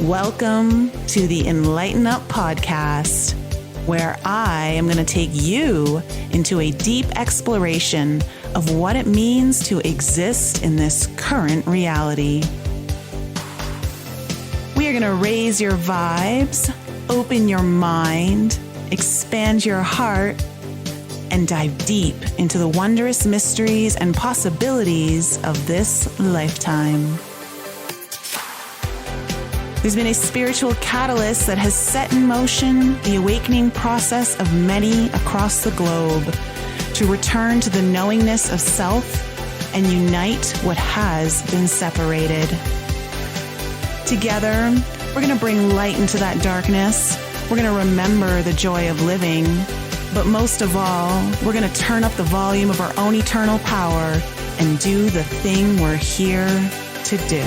Welcome to the Enlighten podcast, where I am going to take you into a deep exploration of what it means to exist in this current reality. We are going to raise your vibes, open your mind, expand your heart, and dive deep into the wondrous mysteries and possibilities of this lifetime. There's been a spiritual catalyst that has set in motion the awakening process of many across the globe to return to the knowingness of self and unite what has been separated. Together, we're going to bring light into that darkness. We're going to remember the joy of living. But most of all, we're going to turn up the volume of our own eternal power and do the thing we're here to do.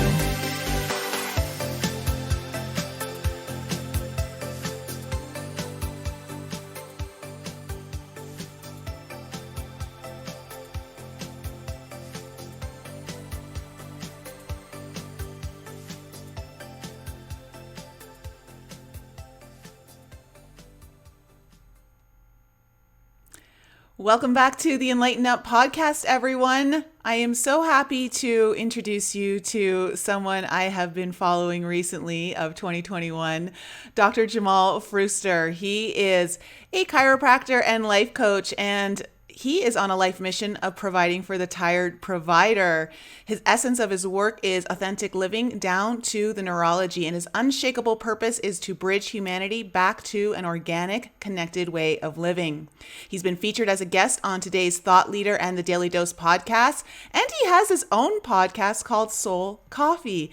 Welcome back to the Enlighten podcast, everyone. I am so happy to introduce you to someone I have been following recently of 2021, Dr. Jamal Fruster. He is a chiropractor and life coach, and he is on a life mission of providing for the tired provider. His essence of his work is authentic living down to the neurology, and his unshakable purpose is to bridge humanity back to an organic, connected way of living. He's been featured as a guest on today's Thought Leader and the Daily Dose podcast, and he has his own podcast called Soul Coffee.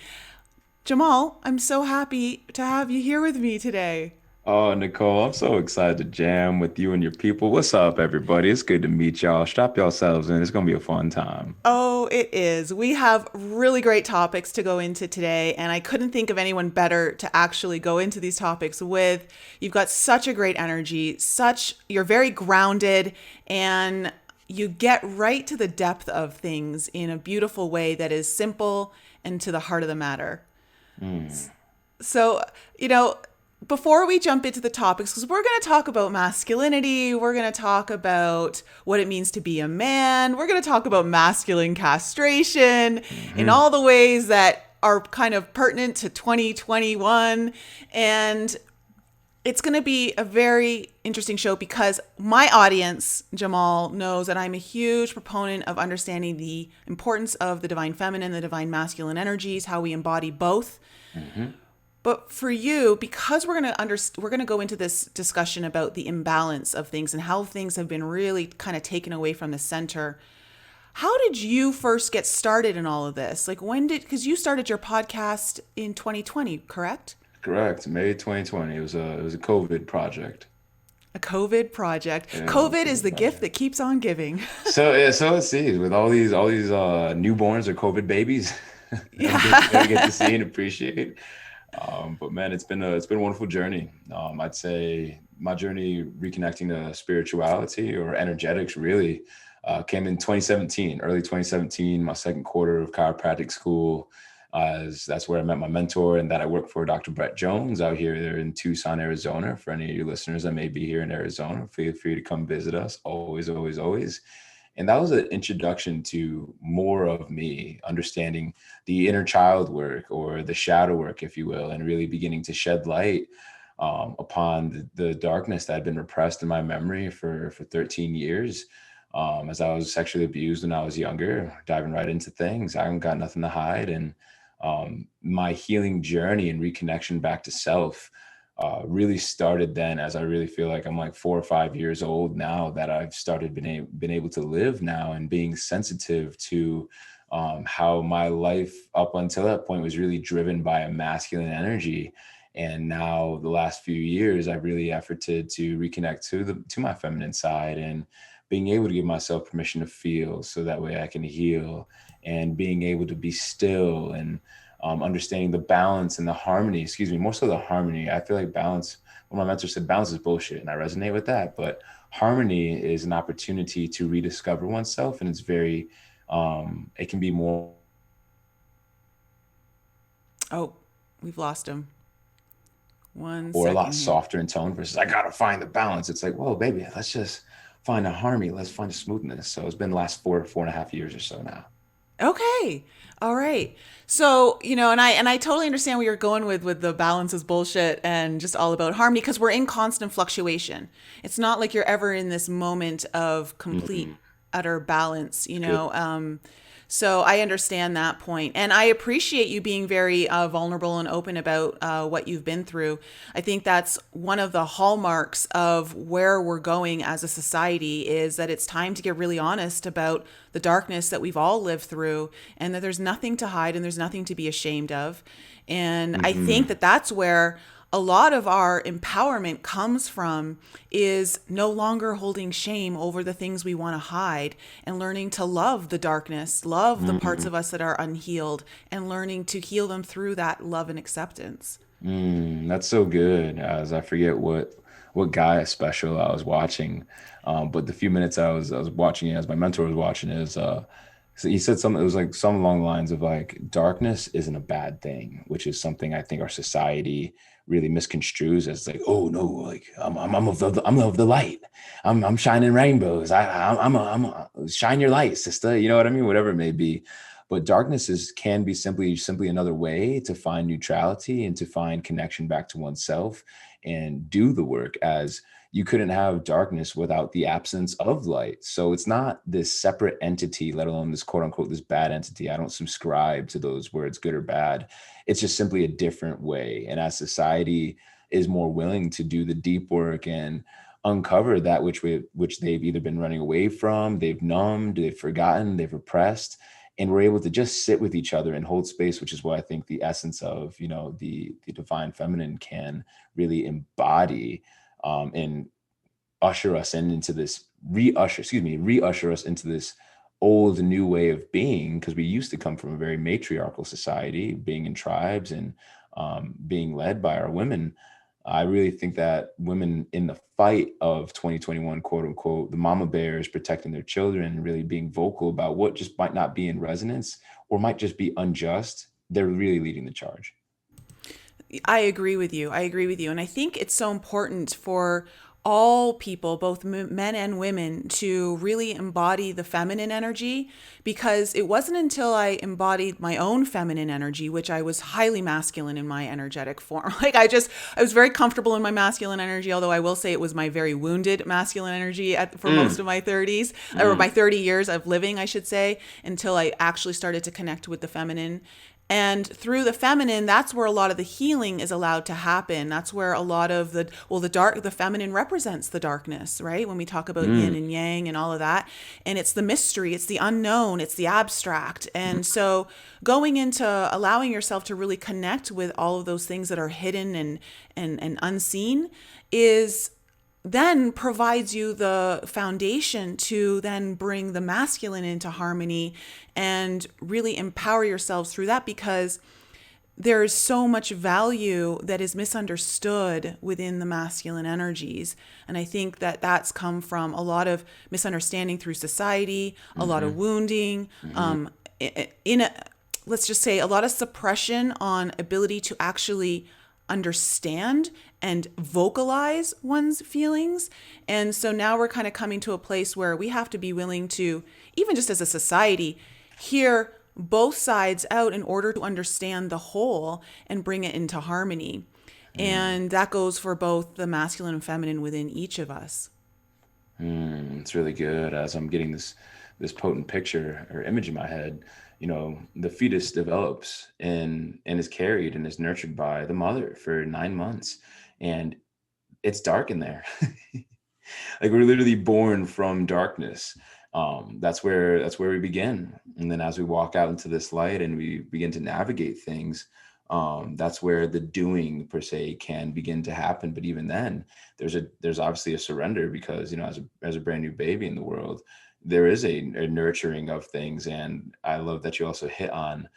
Jamal, I'm so happy to have you here with me today. Oh, Nicole, I'm so excited to jam with you and your people. What's up, everybody? It's good to meet y'all. Strap yourselves in. It's going to be a fun time. Oh, it is. We have really great topics to go into today, and I couldn't think of anyone better to actually go into these topics with. You've got such a great energy, you're very grounded, and you get right to the depth of things in a beautiful way that is simple and to the heart of the matter. So, before we jump into the topics, because we're going to talk about masculinity, we're going to talk about what it means to be a man, we're going to talk about masculine castration in all the ways that are kind of pertinent to 2021. And it's going to be a very interesting show because my audience, Jamal, knows that I'm a huge proponent of understanding the importance of the divine feminine, the divine masculine energies, how we embody both. But for you, because we're going to go into this discussion about the imbalance of things and how things have been really kind of taken away from the center. How did you first get started in all of this? Because you started your podcast in 2020, correct? Correct. May 2020. It was a COVID project. A COVID project. Yeah, COVID is the gift that keeps on giving. So it seems with all these newborns or COVID babies, Yeah. we get to see and appreciate. But man, it's been a wonderful journey. I'd say my journey reconnecting to spirituality or energetics really came in 2017, early 2017, my second quarter of chiropractic school. As that's where I met my mentor, and that I worked for Dr. Brett Jones out here there in Tucson, Arizona. For any of your listeners that may be here in Arizona, feel free to come visit us. Always, always, always. And that was an introduction to more of me, understanding the inner child work or the shadow work, if you will, and really beginning to shed light upon the darkness that had been repressed in my memory for 13 years. As I was sexually abused when I was younger, diving right into things. I haven't got nothing to hide. And my healing journey and reconnection back to self really started then, as I really feel like I'm like 4 or 5 years old now that I've started been able to live now and being sensitive to how my life up until that point was really driven by a masculine energy. And now the last few years, I've really efforted to reconnect to my feminine side and being able to give myself permission to feel so that way I can heal, and being able to be still and understanding the balance and the harmony, more so the harmony. I feel like balance, when my mentor said balance is bullshit, and I resonate with that, but harmony is an opportunity to rediscover oneself. And it's very, it can be more. Oh, we've lost him. One or a lot second here. softer in tone versus I gotta find the balance. It's like, whoa, baby, let's just find a harmony. Let's find a smoothness. So it's been the last 4.5 years or so now. Okay. All right. So, and I totally understand where you're going with the balance is bullshit and just all about harmony because we're in constant fluctuation. It's not like you're ever in this moment of Mm-hmm. complete utter balance, It's good. so I understand that point, and I appreciate you being very vulnerable and open about what you've been through. I think that's one of the hallmarks of where we're going as a society is that it's time to get really honest about the darkness that we've all lived through, and that there's nothing to hide and there's nothing to be ashamed of. And I think Mm-hmm. that that's where a lot of our empowerment comes from is no longer holding shame over the things we want to hide and learning to love the darkness, love the parts Mm-hmm. of us that are unhealed, and learning to heal them through that love and acceptance. That's so good. As I forget what guy special I was watching, but the few minutes I was watching it as my mentor was watching is so he said something. It was like some along the lines of like darkness isn't a bad thing, which is something I think our society really misconstrues as like, oh no, like I'm of the light. I'm shining rainbows. Shine your light, sister. You know what I mean? Whatever it may be. But darkness can be simply another way to find neutrality and to find connection back to oneself and do the work, as you couldn't have darkness without the absence of light. So it's not this separate entity, let alone this quote unquote this bad entity. I don't subscribe to those words, good or bad. It's just simply a different way. And as society is more willing to do the deep work and uncover that which they've either been running away from, they've numbed, they've forgotten, they've repressed, and we're able to just sit with each other and hold space, which is what I think the essence of the divine feminine can really embody, and usher us into this reusher us into this old new way of being, because we used to come from a very matriarchal society, being in tribes and being led by our women. I really think that women in the fight of 2021, quote unquote, the mama bears protecting their children, really being vocal about what just might not be in resonance or might just be unjust, they're really leading the charge. I agree with you. I agree with you. And I think it's so important for all people, both men and women, to really embody the feminine energy because it wasn't until I embodied my own feminine energy, which I was highly masculine in my energetic form. I was very comfortable in my masculine energy, although I will say it was my very wounded masculine energy for most Mm, of my 30s, or my mm, 30 years of living, I should say, until I actually started to connect with the feminine. And through the feminine, that's where a lot of the healing is allowed to happen. That's where a lot of the feminine represents the darkness, right? When we talk about yin mm, and yang and all of that. And it's the mystery, it's the unknown, it's the abstract. And so going into allowing yourself to really connect with all of those things that are hidden and unseen is then provides you the foundation to then bring the masculine into harmony and really empower yourselves through that because there's so much value that is misunderstood within the masculine energies. And I think that that's come from a lot of misunderstanding through society, a lot of mm, wounding, mm, in a, let's just say a lot of suppression on ability to actually understand and vocalize one's feelings. And so now we're kind of coming to a place where we have to be willing to, even just as a society, hear both sides out in order to understand the whole and bring it into harmony. mm. And that goes for both the masculine and feminine within each of us. It's really good. As I'm getting this potent picture or image in my head, the fetus develops and is carried and is nurtured by the mother for 9 months, and it's dark in there. Like we're literally born from darkness. That's where we begin, and then as we walk out into this light and we begin to navigate things, that's where the doing per se can begin to happen. But even then, there's obviously a surrender, because as a brand new baby in the world, there is a nurturing of things. And I love that you also hit on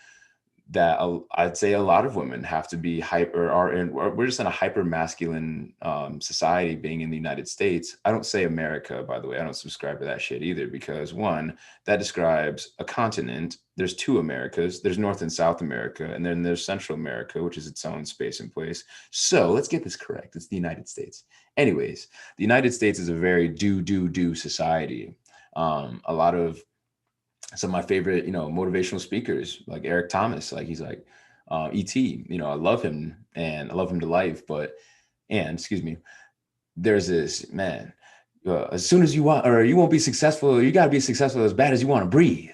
that I'd say a lot of women have to be hyper, or we're just in a hyper masculine society being in the United States. I don't say America, by the way. I don't subscribe to that shit either, because one, that describes a continent. There's two Americas. There's North and South America, and then there's Central America, which is its own space and place. So let's get this correct. It's the United States. Anyways, the United States is a very do society. A lot of some of my favorite, motivational speakers, like Eric Thomas, like he's like, ET, I love him and I love him to life. And excuse me, there's this man, as soon as you want, or you won't be successful, you got to be successful as bad as you want to breathe.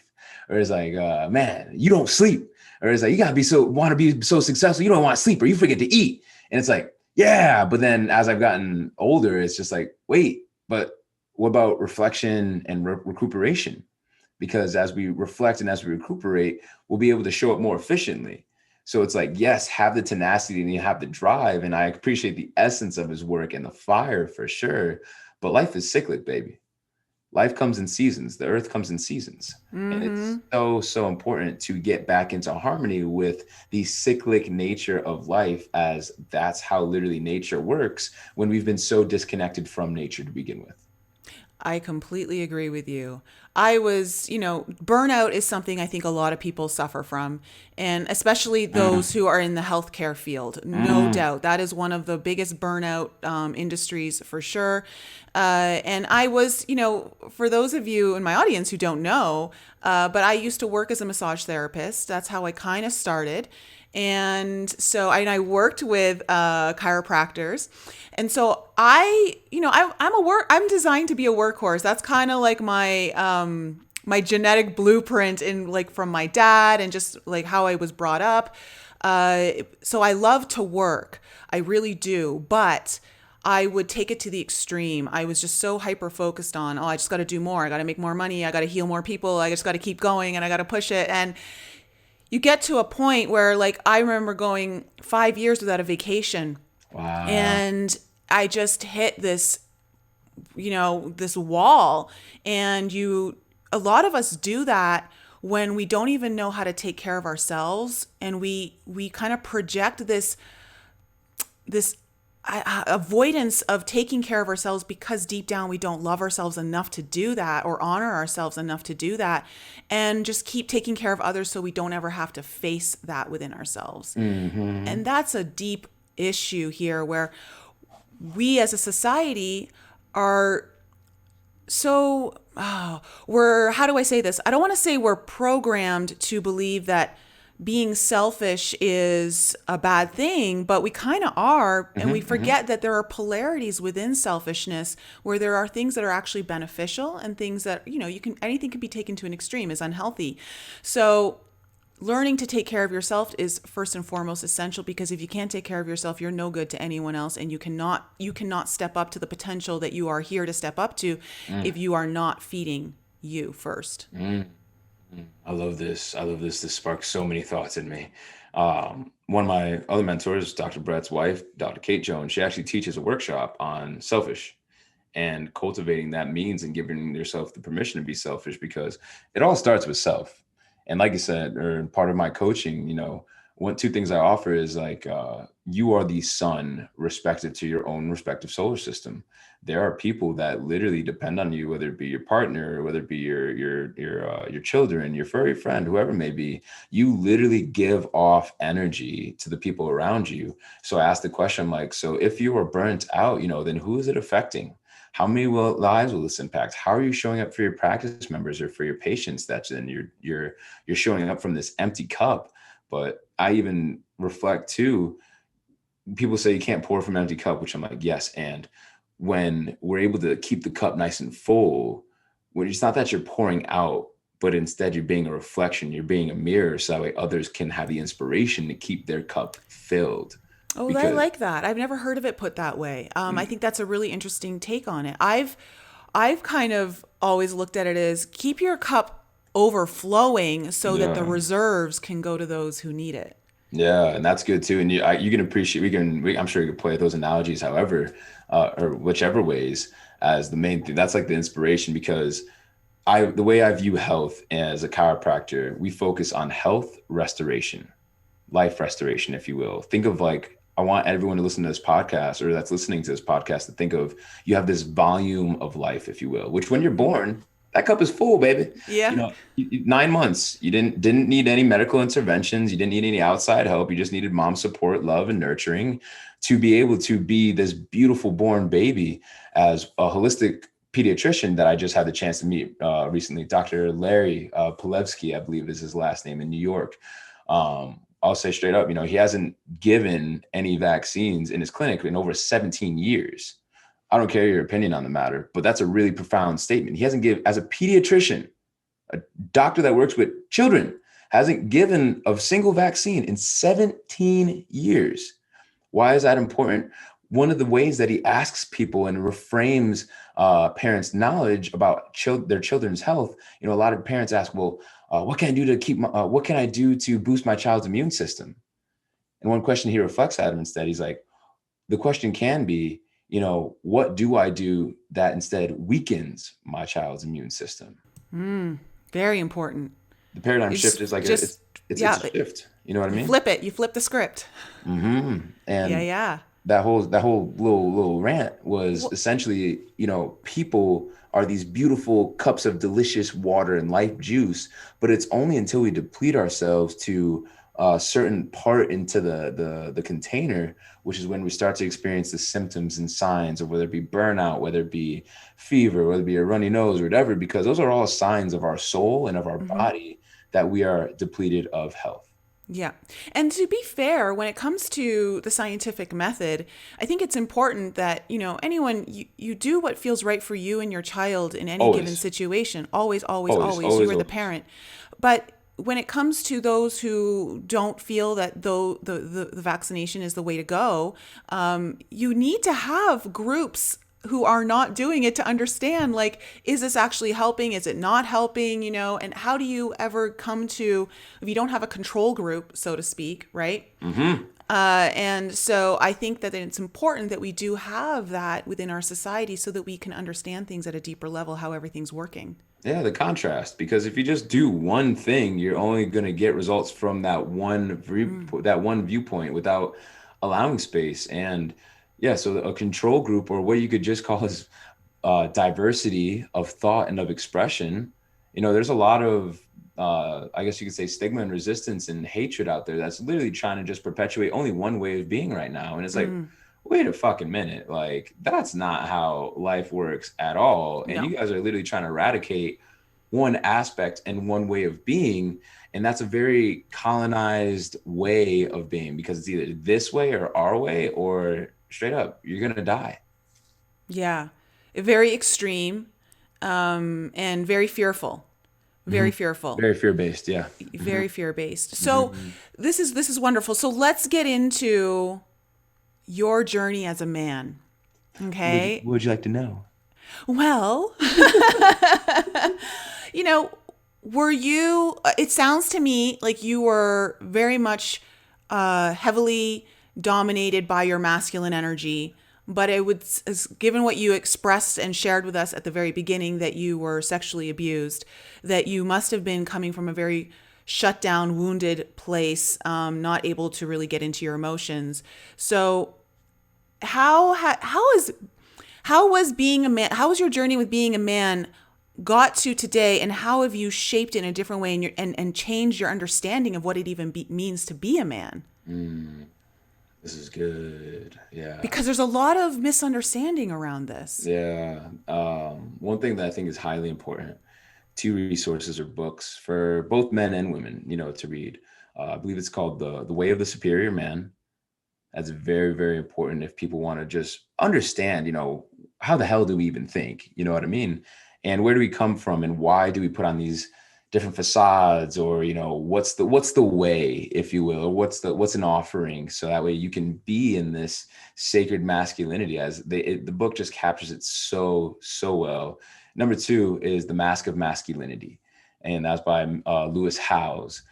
Or it's like, man, you don't sleep. Or it's like, you got to want to be so successful, you don't want to sleep, or you forget to eat. And it's like, yeah. But then as I've gotten older, it's just like, wait, but what about reflection and recuperation? Because as we reflect and as we recuperate, we'll be able to show up more efficiently. So it's like, yes, have the tenacity and you have the drive. And I appreciate the essence of his work and the fire for sure. But life is cyclic, baby. Life comes in seasons. The earth comes in seasons. And it's so important to get back into harmony with the cyclic nature of life, as that's how literally nature works when we've been so disconnected from nature to begin with. I completely agree with you. Burnout is something I think a lot of people suffer from, and especially those who are in the healthcare field. No doubt. That is one of the biggest burnout industries for sure. And I was, for those of you in my audience who don't know, but I used to work as a massage therapist. That's how I kind of started. And so I worked with chiropractors. And so I'm designed to be a workhorse. That's kind of like my genetic blueprint from my dad and just like how I was brought up. So I love to work. I really do. But I would take it to the extreme. I was just so hyper focused on, I just got to do more. I got to make more money. I got to heal more people. I just got to keep going and I got to push it. And you get to a point where, like, I remember going 5 years without a vacation. Wow. And I just hit this, this wall. And a lot of us do that when we don't even know how to take care of ourselves. And we kind of project this avoidance of taking care of ourselves because deep down we don't love ourselves enough to do that or honor ourselves enough to do that, and just keep taking care of others so we don't ever have to face that within ourselves. And that's a deep issue here, where we as a society are so how do I say this? I don't want to say we're programmed to believe that being selfish is a bad thing, but we kind of are. And we forget that there are polarities within selfishness, where there are things that are actually beneficial and things that, anything can be taken to an extreme is unhealthy. So learning to take care of yourself is first and foremost essential, because if you can't take care of yourself, you're no good to anyone else. And you cannot step up to the potential that you are here to step up to if you are not feeding you first. I love this. This sparks so many thoughts in me. One of my other mentors, Dr. Brett's wife, Dr. Kate Jones, she actually teaches a workshop on selfish and cultivating that means and giving yourself the permission to be selfish, because it all starts with self. And like I said, or part of my coaching, two things I offer is like, you are the sun respective to your own respective solar system. There are people that literally depend on you, whether it be your partner, or whether it be your children, your furry friend, whoever it may be. You literally give off energy to the people around you. So I asked the question, like, so if you are burnt out, then who is it affecting? How many lives will this impact? How are you showing up for your practice members or for your patients? That then you're showing up from this empty cup. But I even reflect too, people say you can't pour from an empty cup, which I'm like, yes. And when we're able to keep the cup nice and full, when it's not that you're pouring out, but instead you're being a reflection, you're being a mirror, so that way others can have the inspiration to keep their cup filled. Oh, I like that. I've never heard of it put that way. I think that's a really interesting take on it. I've kind of always looked at it as keep your cup overflowing so that the reserves can go to those who need it. Yeah, and that's good too. And you can appreciate. I'm sure you can play those analogies, however, or whichever ways as the main thing. That's like the inspiration, because the way I view health as a chiropractor, we focus on health restoration. life restoration, if you will. Think of like, I want everyone to listen to this podcast, or that's listening to this podcast, to think of, you have this volume of life, if you will, which when you're born, that cup is full, baby. You Yeah. know, 9 months, you didn't need any medical interventions. You didn't need any outside help. You just needed mom support, love, and nurturing to be able to be this beautiful born baby. As a holistic pediatrician that I just had the chance to meet recently, Dr. Larry Pilevsky, I believe is his last name, in New York. I'll say straight up, he hasn't given any vaccines in his clinic in over 17 years. I don't care your opinion on the matter, but that's a really profound statement. He hasn't given, as a pediatrician, a doctor that works with children, hasn't given a single vaccine in 17 years. Why is that important? One of the ways that he asks people and reframes parents' knowledge about their children's health, a lot of parents ask, well, what can I do to what can I do to boost my child's immune system? And one question he reflects at him instead, he's like, the question can be, what do I do that instead weakens my child's immune system? Very important. The paradigm shift is like it's yeah, a shift. You know what I mean? You flip the script. And Yeah. that whole little rant was essentially, people are these beautiful cups of delicious water and life juice, but it's only until we deplete ourselves to a certain part into the container, which is when we start to experience the symptoms and signs of whether it be burnout, whether it be fever, whether it be a runny nose or whatever, because those are all signs of our soul and of our body that we are depleted of health. Yeah. And to be fair, when it comes to the scientific method, I think it's important that, anyone, you do what feels right for you and your child in any given situation. Always. You are the parent. But when it comes to those who don't feel that the vaccination is the way to go, you need to have groups who are not doing it to understand, like, is this actually helping? Is it not helping? And how do you ever come to, if you don't have a control group, so to speak, right? And so I think that it's important that we do have that within our society so that we can understand things at a deeper level, how everything's working. Yeah, the contrast, because if you just do one thing, you're only going to get results from that one viewpoint without allowing space. And yeah, so a control group, or what you could just call as diversity of thought and of expression, there's a lot of, I guess you could say, stigma and resistance and hatred out there that's literally trying to just perpetuate only one way of being right now. And it's like, wait a fucking minute, like, that's not how life works at all. And you guys are literally trying to eradicate one aspect and one way of being. And that's a very colonized way of being, because it's either this way or our way, or straight up, you're going to die. Yeah. Very extreme, and very fearful. Very fearful. Very fear-based. Yeah. Very fear-based. So this is wonderful. So let's get into your journey as a man. Okay. What would you like to know? Well, it sounds to me like you were very much heavily dominated by your masculine energy, but given what you expressed and shared with us at the very beginning, that you were sexually abused, that you must have been coming from a very shut down, wounded place, not able to really get into your emotions. So how was being a man, how was your journey with being a man got to today, and how have you shaped it in a different way and changed your understanding of what it even means to be a man? This is good. Yeah. Because there's a lot of misunderstanding around this. Yeah. One thing that I think is highly important, 2 resources or books for both men and women, to read. I believe it's called The Way of the Superior Man. That's very, very important if people want to just understand, how the hell do we even think? You know what I mean? And where do we come from, and why do we put on these different facades, or, what's the way, if you will, or what's an offering, so that way you can be in this sacred masculinity, as the book just captures it so well. Number 2 is The Mask of Masculinity, and that's by Lewis Howes.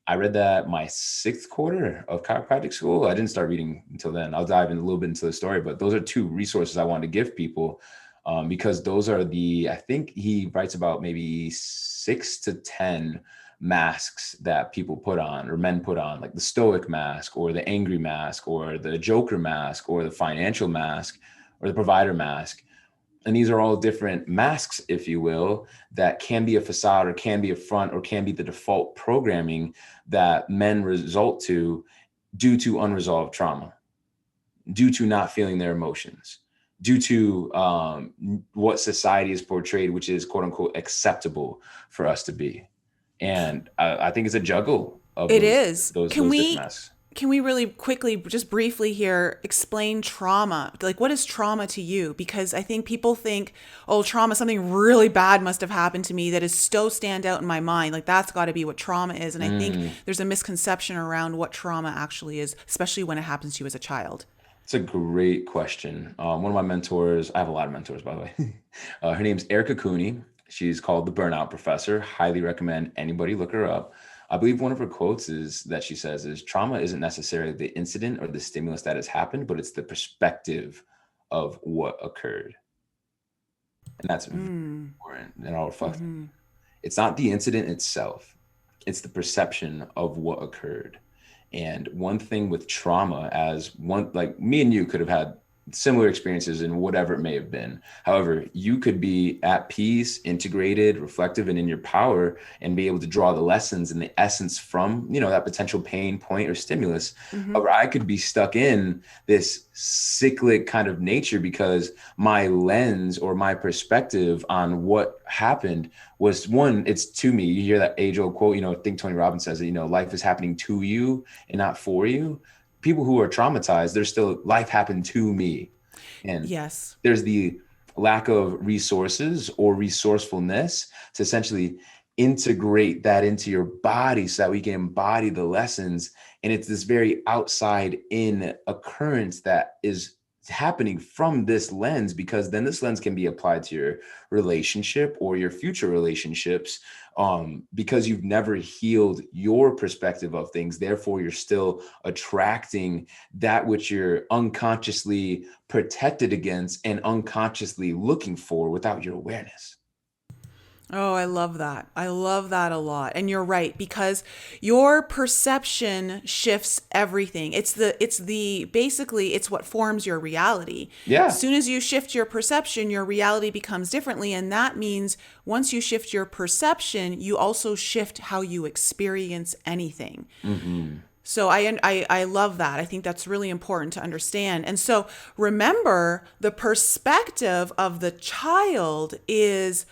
I read that my 6th quarter of chiropractic school. I didn't start reading until then. I'll dive in a little bit into the story, but those are 2 resources I wanted to give people, because those are I think he writes about maybe 6 to 10 masks that people put on, or men put on, like the stoic mask or the angry mask or the joker mask or the financial mask or the provider mask. And these are all different masks, if you will, that can be a facade or can be a front or can be the default programming that men result to due to unresolved trauma, due to not feeling their emotions, due to what society is portrayed, which is quote unquote acceptable for us to be. And I think it's a juggle of It is. those different masks. Can we really quickly, just briefly here, explain trauma? Like, what is trauma to you? Because I think people think, oh, trauma, something really bad must have happened to me that is so stand out in my mind. Like, that's got to be what trauma is. And I think there's a misconception around what trauma actually is, especially when it happens to you as a child. It's a great question. One of my mentors, I have a lot of mentors, by the way. Her name's Erica Cooney. She's called the Burnout Professor. Highly recommend anybody look her up. I believe one of her quotes is that she says is trauma isn't necessarily the incident or the stimulus that has happened, but it's the perspective of what occurred. And that's important. And I'll reflect. It's not the incident itself. It's the perception of what occurred. And one thing with trauma, as one, like me and you could have had similar experiences in whatever it may have been. However, you could be at peace, integrated, reflective, and in your power, and be able to draw the lessons and the essence from, that potential pain point or stimulus. However, I could be stuck in this cyclic kind of nature because my lens or my perspective on what happened was, one, it's to me. You hear that age old quote, I think Tony Robbins says that, life is happening to you and not for you. People who are traumatized, there's still life happened to me. And yes, there's the lack of resources or resourcefulness to essentially integrate that into your body so that we can embody the lessons. And it's this very outside in occurrence that is happening from this lens, because then this lens can be applied to your relationship or your future relationships, because you've never healed your perspective of things. Therefore, you're still attracting that which you're unconsciously protected against and unconsciously looking for without your awareness. Oh, I love that. I love that a lot. And you're right, because your perception shifts everything. Basically it's what forms your reality. Yeah. As soon as you shift your perception, your reality becomes differently. And that means once you shift your perception, you also shift how you experience anything. So I love that. I think that's really important to understand. And so remember, the perspective of the child is,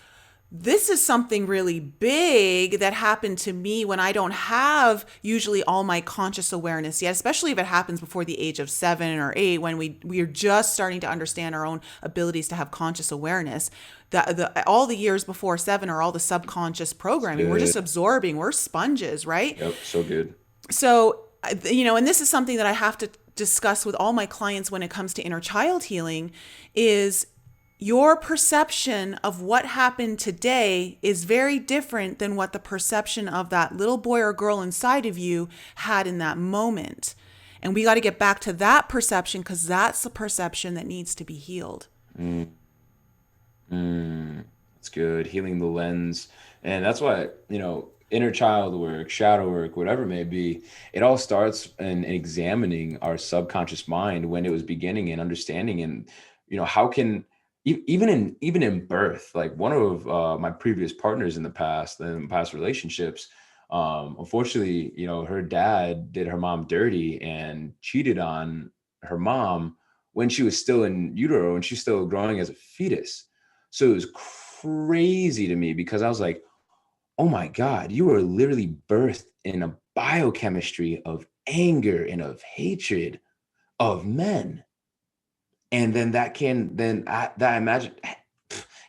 this is something really big that happened to me when I don't have usually all my conscious awareness yet, especially if it happens before the age of 7 or 8, when we are just starting to understand our own abilities to have conscious awareness. All the years before 7 are all the subconscious programming. We're just absorbing. We're sponges, right? Yep, so good. So, and this is something that I have to discuss with all my clients when it comes to inner child healing, is your perception of what happened today is very different than what the perception of that little boy or girl inside of you had in that moment. And we got to get back to that perception, because that's the perception that needs to be healed. That's good. Healing the lens. And that's why, inner child work, shadow work, whatever it may be, it all starts in examining our subconscious mind when it was beginning and understanding. And, how can, even in birth, like one of my previous partners in past relationships, unfortunately, her dad did her mom dirty and cheated on her mom when she was still in utero and she's still growing as a fetus. So it was crazy to me, because I was like, oh my God, you were literally birthed in a biochemistry of anger and of hatred of men. And then I imagine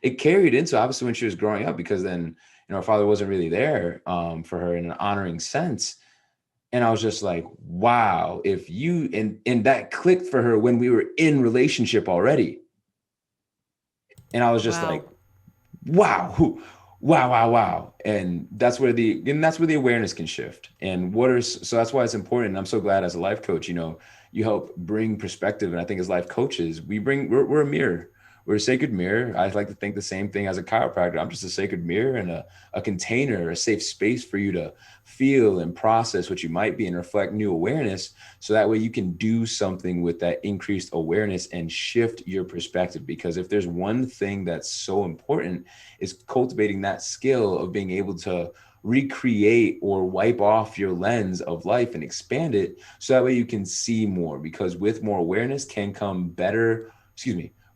it carried into obviously when she was growing up, because then, her father wasn't really there for her in an honoring sense. And I was just like, wow, if you, and that clicked for her when we were in relationship already. And I was just like, wow. And that's where the awareness can shift. And so that's why it's important. And I'm so glad as a life coach, you help bring perspective. And I think as life coaches, we're a mirror. we're a sacred mirror. I like to think the same thing as a chiropractor. I'm just a sacred mirror and a container, a safe space for you to feel and process what you might be and reflect new awareness. So that way you can do something with that increased awareness and shift your perspective. Because if there's one thing that's so important, is cultivating that skill of being able to recreate or wipe off your lens of life and expand it, so that way you can see more, because with more awareness can come better,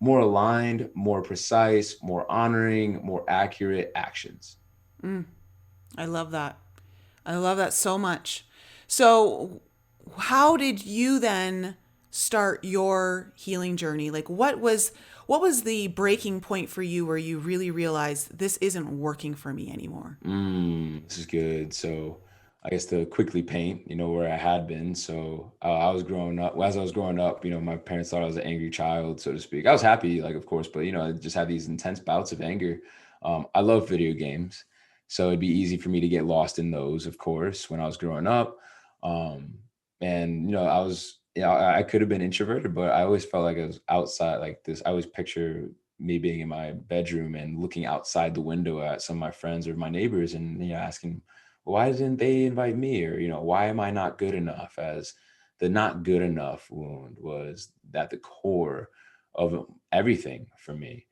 more aligned, more precise, more honoring, more accurate actions. I love that. I love that so much. So, how did you then start your healing journey? Like what was the breaking point for you where you really realized this isn't working for me anymore? This is good. So I guess to quickly paint, where I had been. So I was growing up, as I was growing up, my parents thought I was an angry child, so to speak. I was happy, like, of course, but, I just had these intense bouts of anger. I love video games. So it'd be easy for me to get lost in those, of course, when I was growing up. Um, and, I was, I could have been introverted, but I always felt like I was outside like this. I always picture me being in my bedroom and looking outside the window at some of my friends or my neighbors, and asking, why didn't they invite me? Or why am I not good enough? As the not good enough wound was at the core of everything for me.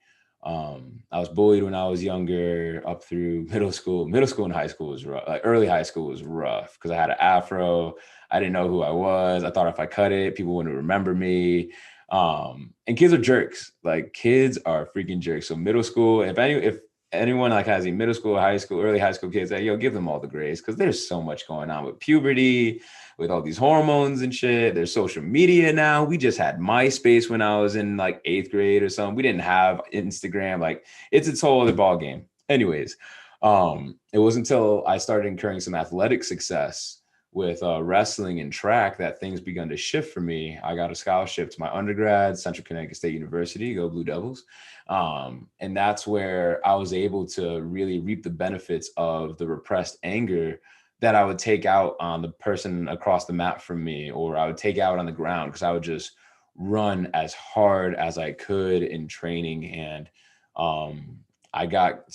I was bullied when I was younger, up through middle school and high school was rough. Like early high school was rough because I had an afro. I didn't know who I was. I thought if I cut it, people wouldn't remember me. And kids are jerks. Like kids are freaking jerks. So middle school, if anyone like has a middle school, high school, early high school kids, give them all the grace, because there's so much going on with puberty, with all these hormones and shit. There's social media now. We just had MySpace when I was in like 8th grade or something. We didn't have Instagram. Like it's its whole other ball game. Anyways, it wasn't until I started incurring some athletic success with wrestling and track that things begun to shift for me. I got a scholarship to my undergrad, Central Connecticut State University, go Blue Devils. And that's where I was able to really reap the benefits of the repressed anger that I would take out on the person across the map from me, or I would take out on the ground, because I would just run as hard as I could in training. And I got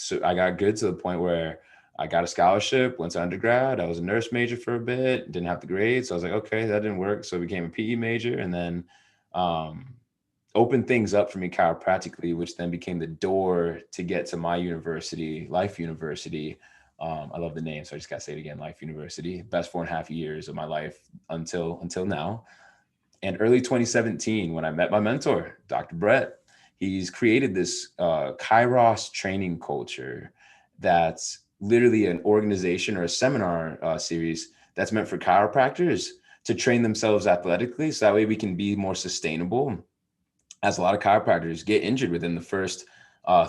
good to the point where I got a scholarship, went to undergrad. I was a nurse major for a bit, didn't have the grades. So I was like, okay, that didn't work. So I became a PE major, and then opened things up for me chiropractically, which then became the door to get to my university, Life University. I love the name, so I just got to say it again, Life University. Best 4.5 years of my life until now. And early 2017, when I met my mentor, Dr. Brett, he's created this Kairos training culture that's literally an organization or a seminar series that's meant for chiropractors to train themselves athletically, so that way we can be more sustainable. As a lot of chiropractors get injured within the first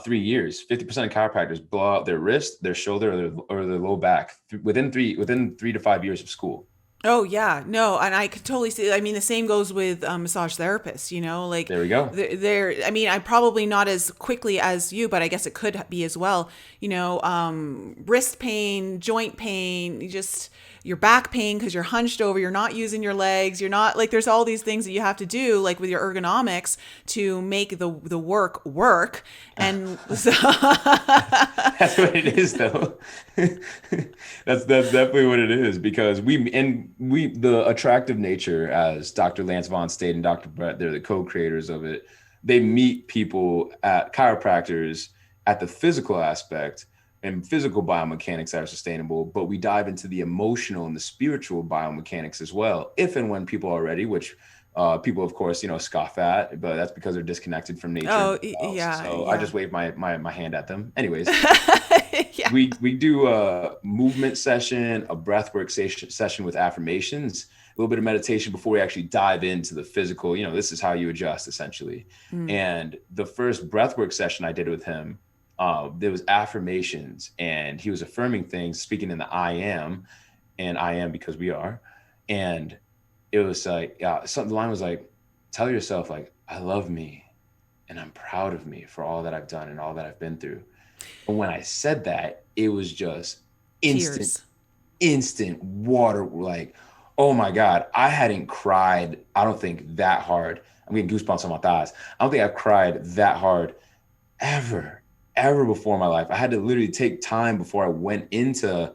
3 years. 50% of chiropractors blow out their wrist, their shoulder, or their low back within 3 to 5 years of school. Oh yeah, no, and I could totally see. I mean, the same goes with massage therapists. Like There we go. they're. I mean, I probably not as quickly as you, but I guess it could be as well. Wrist pain, joint pain, just your back pain because you're hunched over, you're not using your legs, you're not like. There's all these things that you have to do, like with your ergonomics, to make the work work. And so, That's what it is, though. That's definitely what it is, because the attractive nature, as Dr. Lance Von Stade and Dr. Brett, they're the co-creators of it. They meet people at chiropractors at the physical aspect and physical biomechanics that are sustainable, but we dive into the emotional and the spiritual biomechanics as well, if and when people are ready, which people, of course, scoff at, but that's because they're disconnected from nature oh and themselves. yeah, So I yeah, just wave my hand at them. Anyways, yeah. we do a movement session, a breathwork session with affirmations, a little bit of meditation before we actually dive into the physical. This is how you adjust, essentially. Mm. And the first breathwork session I did with him, there was affirmations, and he was affirming things, speaking in the I am, and I am because we are. And it was like, the line was like, tell yourself, like, I love me and I'm proud of me for all that I've done and all that I've been through. And when I said that, it was just instant, Tears. instant water, like, Oh my God, I hadn't cried, I don't think that hard. I'm getting goosebumps on my thighs. I don't think I've cried that hard ever, ever before in my life. I had to literally take time before I went into,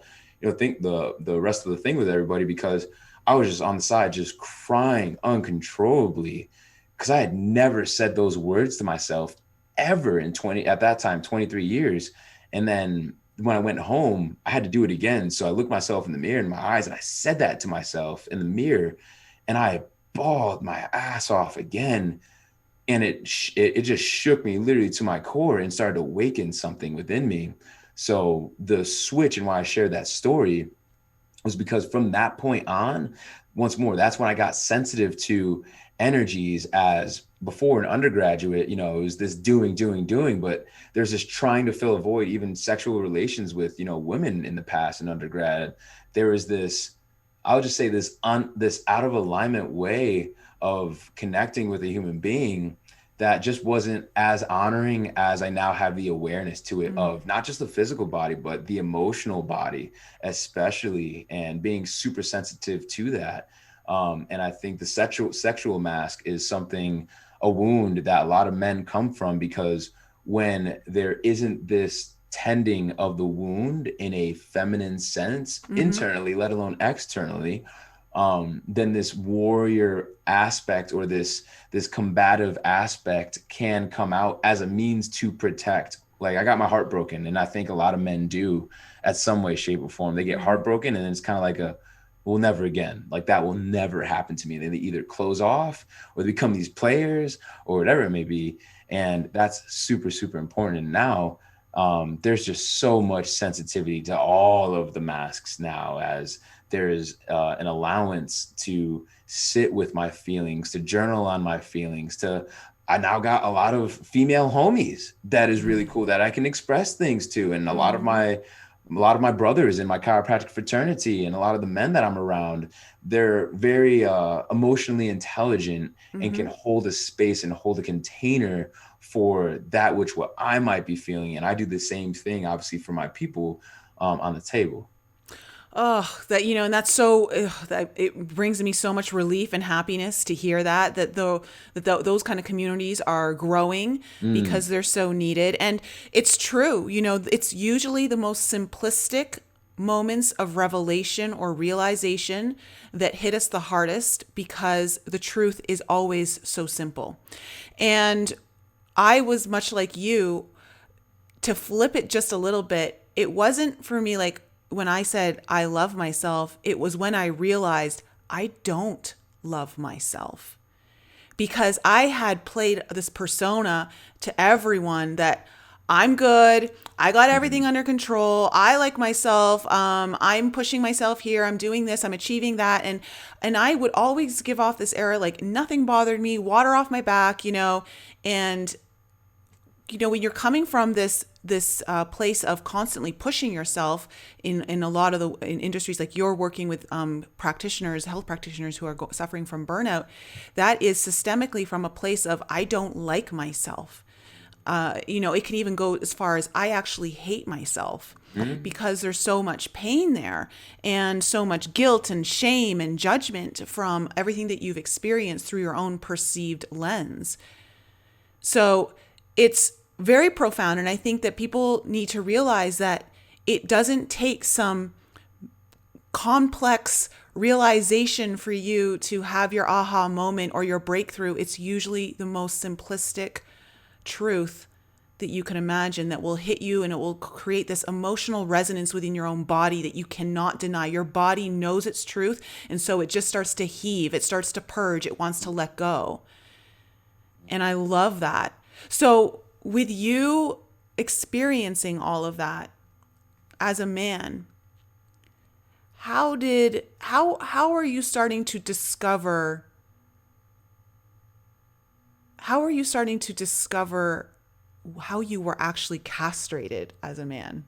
think the rest of the thing with everybody, because I was just on the side, just crying uncontrollably, because I had never said those words to myself ever in 20, at that time, 23 years. And then when I went home, I had to do it again. So I looked myself in the mirror in my eyes and I said that to myself in the mirror, and I bawled my ass off again, and it just shook me literally to my core and started to awaken something within me. So the switch and why I shared that story was because from that point on, once more, that's when I got sensitive to energies. As before, an undergraduate, it was this doing, but there's this trying to fill a void. Even sexual relations with, women in the past in undergrad, there was this, I'll just say this out of alignment way of connecting with a human being that just wasn't as honoring as I now have the awareness to it, of not just the physical body, but the emotional body, especially, and being super sensitive to that. And I think the sexual mask is something, a wound that a lot of men come from, because when there isn't this tending of the wound in a feminine sense, internally, let alone externally, then this warrior aspect, or this combative aspect, can come out as a means to protect. Like, I got my heart broken, and I think a lot of men do at some way, shape, or form. They get heartbroken, and it's kind of like well, never again. Like, that will never happen to me. They either close off, or they become these players, or whatever it may be. And that's super, super important. And now there's just so much sensitivity to all of the masks now, as there is an allowance to sit with my feelings, to journal on my feelings, I now got a lot of female homies that is really cool, that I can express things to. And a lot of my brothers in my chiropractic fraternity, and a lot of the men that I'm around, they're very emotionally intelligent, and can hold a space and hold a container for that which what I might be feeling. And I do the same thing, obviously, for my people on the table. Oh, that, and that's so, that it brings me so much relief and happiness to hear those kind of communities are growing, because they're so needed. And it's true, it's usually the most simplistic moments of revelation or realization that hit us the hardest, because the truth is always so simple. And I was much like you. To flip it just a little bit, it wasn't for me like when I said I love myself, it was when I realized I don't love myself, because I had played this persona to everyone that I'm good, I got everything under control, I like myself, I'm pushing myself here, I'm doing this, I'm achieving that, and I would always give off this air like nothing bothered me, water off my back, and when you're coming from this place of constantly pushing yourself in a lot of in industries, like you're working with health practitioners who are suffering from burnout, that is systemically from a place of I don't like myself. It can even go as far as I actually hate myself, because there's so much pain there, and so much guilt and shame and judgment from everything that you've experienced through your own perceived lens. So it's very profound. And I think that people need to realize that it doesn't take some complex realization for you to have your aha moment or your breakthrough. It's usually the most simplistic truth that you can imagine that will hit you, and it will create this emotional resonance within your own body that you cannot deny. Your body knows its truth, and so it just starts to heave, it starts to purge, it wants to let go. And I love that. So with you experiencing all of that as a man, how are you starting to discover how you were actually castrated as a man?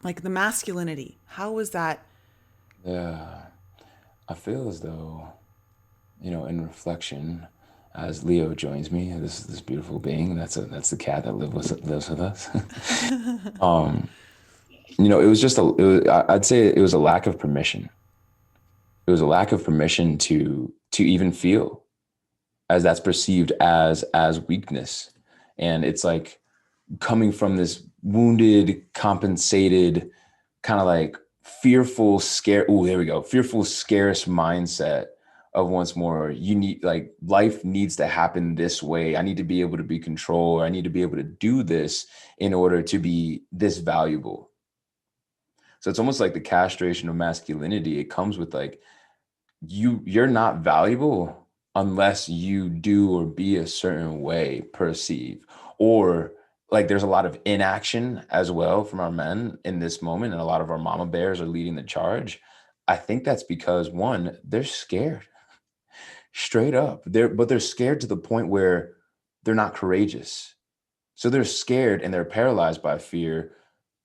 Like the masculinity, how was that? Yeah, I feel as though, in reflection, as Leo joins me, this beautiful being. That's the cat that lives with us. It was just I'd say it was a lack of permission. It was a lack of permission to even feel, as that's perceived as weakness. And it's like coming from this wounded, compensated, kind of like fearful, scare. Oh, there we go. Fearful, scarce mindset of once more, you need, like, life needs to happen this way. I need to be able to be controlled. I need to be able to do this in order to be this valuable. So it's almost like the castration of masculinity. It comes with like, you're not valuable unless you do or be a certain way, perceive, or like there's a lot of inaction as well from our men in this moment, and a lot of our mama bears are leading the charge. I think that's because, one, they're scared, straight up. They're scared to the point where they're not courageous. So they're scared and they're paralyzed by fear,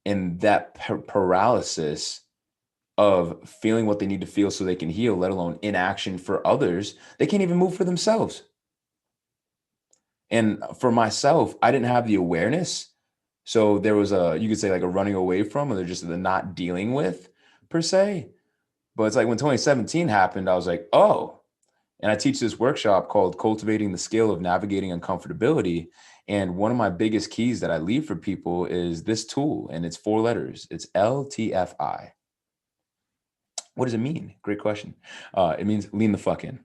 and that paralysis of feeling what they need to feel so they can heal, let alone inaction for others. They can't even move for themselves. And for myself, I didn't have the awareness. So there was you could say like a running away from, or they're just the not dealing with per se. But it's like when 2017 happened, I was like, oh, and I teach this workshop called Cultivating the Skill of Navigating Uncomfortability. And one of my biggest keys that I leave for people is this tool, and it's 4 letters. It's LTFI. What does it mean? Great question. It means lean the fuck in.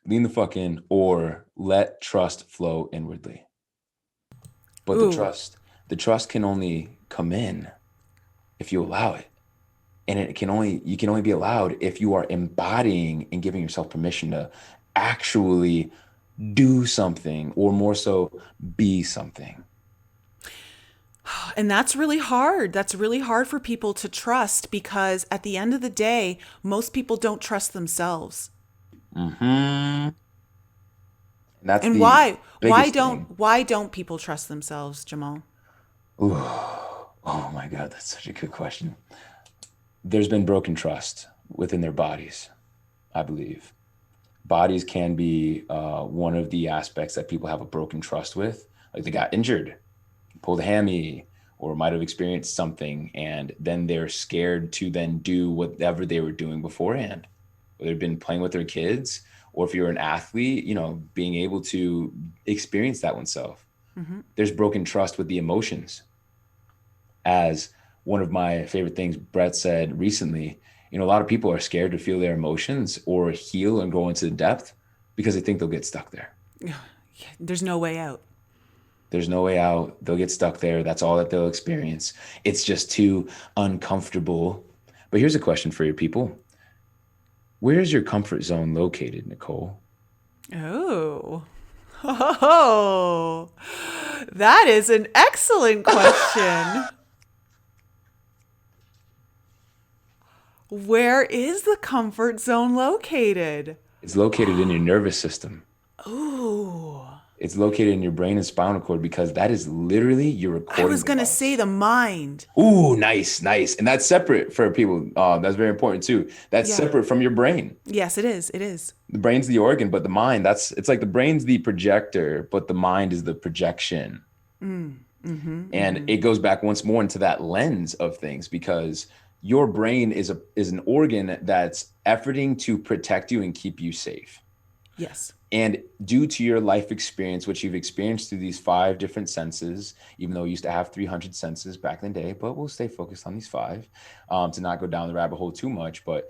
Lean the fuck in, or let trust flow inwardly. But Ooh. the trust can only come in if you allow it. And you can only be allowed if you are embodying and giving yourself permission to actually do something, or more so, be something. And that's really hard. That's really hard for people to trust because at the end of the day, most people don't trust themselves. And that's And the why? Why biggest thing. don't why don't people trust themselves, Jamal? Ooh, oh my God, that's such a good question. There's been broken trust within their bodies, I believe. Bodies can be one of the aspects that people have a broken trust with. Like they got injured, pulled a hammy, or might have experienced something, and then they're scared to then do whatever they were doing beforehand. Whether they've been playing with their kids, or if you're an athlete, being able to experience that oneself. Mm-hmm. There's broken trust with the emotions. As one of my favorite things Brett said recently, a lot of people are scared to feel their emotions or heal and go into the depth because they think they'll get stuck there. There's no way out. There's no way out. They'll get stuck there. That's all that they'll experience. It's just too uncomfortable. But here's a question for your people. Where is your comfort zone located, Nicole? Oh. Oh. That is an excellent question. Where is the comfort zone located? It's located in your nervous system. Ooh. It's located in your brain and spinal cord, because that is literally your I recording was going to say device. the mind. Ooh, nice, nice. And that's separate for people. That's very important too. That's Yeah. separate from your brain. Yes, it is. It is. The brain's the organ, but the mind, it's like the brain's the projector, but the mind is the projection. And it goes back once more into that lens of things, because your brain is an organ that's efforting to protect you and keep you safe. Yes. And due to your life experience, which you've experienced through these 5 different senses, even though we used to have 300 senses back in the day, but we'll stay focused on these 5 to not go down the rabbit hole too much. But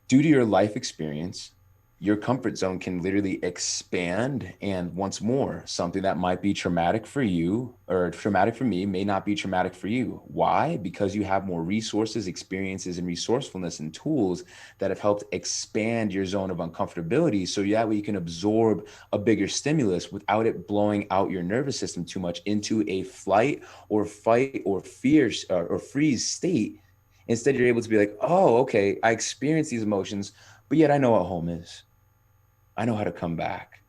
due to your life experience, your comfort zone can literally expand. And once more, something that might be traumatic for you or traumatic for me may not be traumatic for you. Why? Because you have more resources, experiences, and resourcefulness and tools that have helped expand your zone of uncomfortability. So that way you can absorb a bigger stimulus without it blowing out your nervous system too much into a flight or fight or fear or freeze state. Instead, you're able to be like, oh, okay, I experience these emotions, but yet I know what home is. I know how to come back.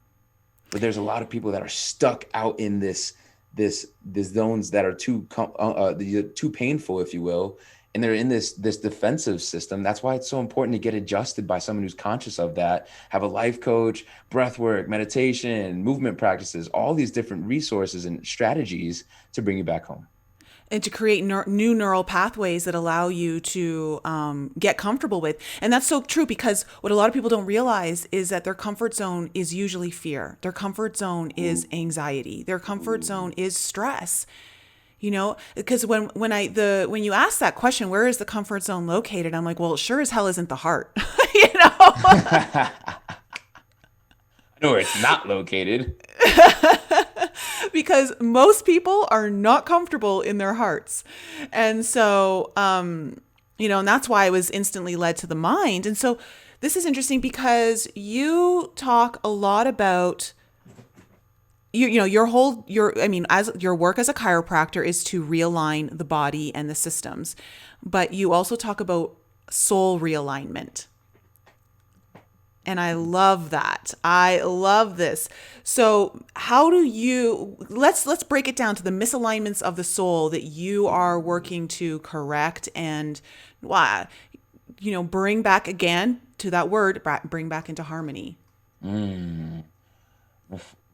But there's a lot of people that are stuck out in this zones that are too painful, if you will, and they're in this defensive system. That's why it's so important to get adjusted by someone who's conscious of that. Have a life coach, breath work, meditation, movement practices, all these different resources and strategies to bring you back home. and to create new neural pathways that allow you to get comfortable with. And that's so true, because what a lot of people don't realize is that their comfort zone is usually fear. Their comfort zone is anxiety. Their comfort zone is stress. You know, because when you ask that question, where is the comfort zone located? I'm like, well, it sure as hell isn't the heart. You know? I know where it's not located. Because most people are not comfortable in their hearts. And so, you know, and that's why I was instantly led to the mind. And so this is interesting because you talk a lot about, you know, as your work as a chiropractor is to realign the body and the systems, but you also talk about soul realignment. And I love that. I love this. So how do you, let's break it down to the misalignments of the soul that you are working to correct and, you know, bring back again to that word, bring back into harmony.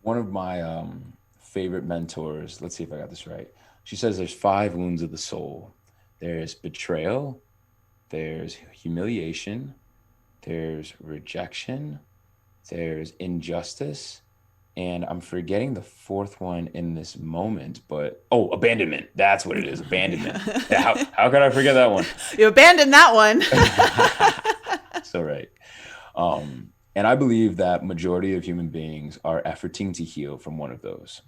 One of my favorite mentors, let's see if I got this right. She says there's 5 wounds of the soul. There's betrayal, there's humiliation, there's rejection, there's injustice, and I'm forgetting the 4th one in this moment, but abandonment. That's what it is, abandonment. Yeah, how could I forget that one? You abandoned that one. So right. And I believe that majority of human beings are efforting to heal from one of those.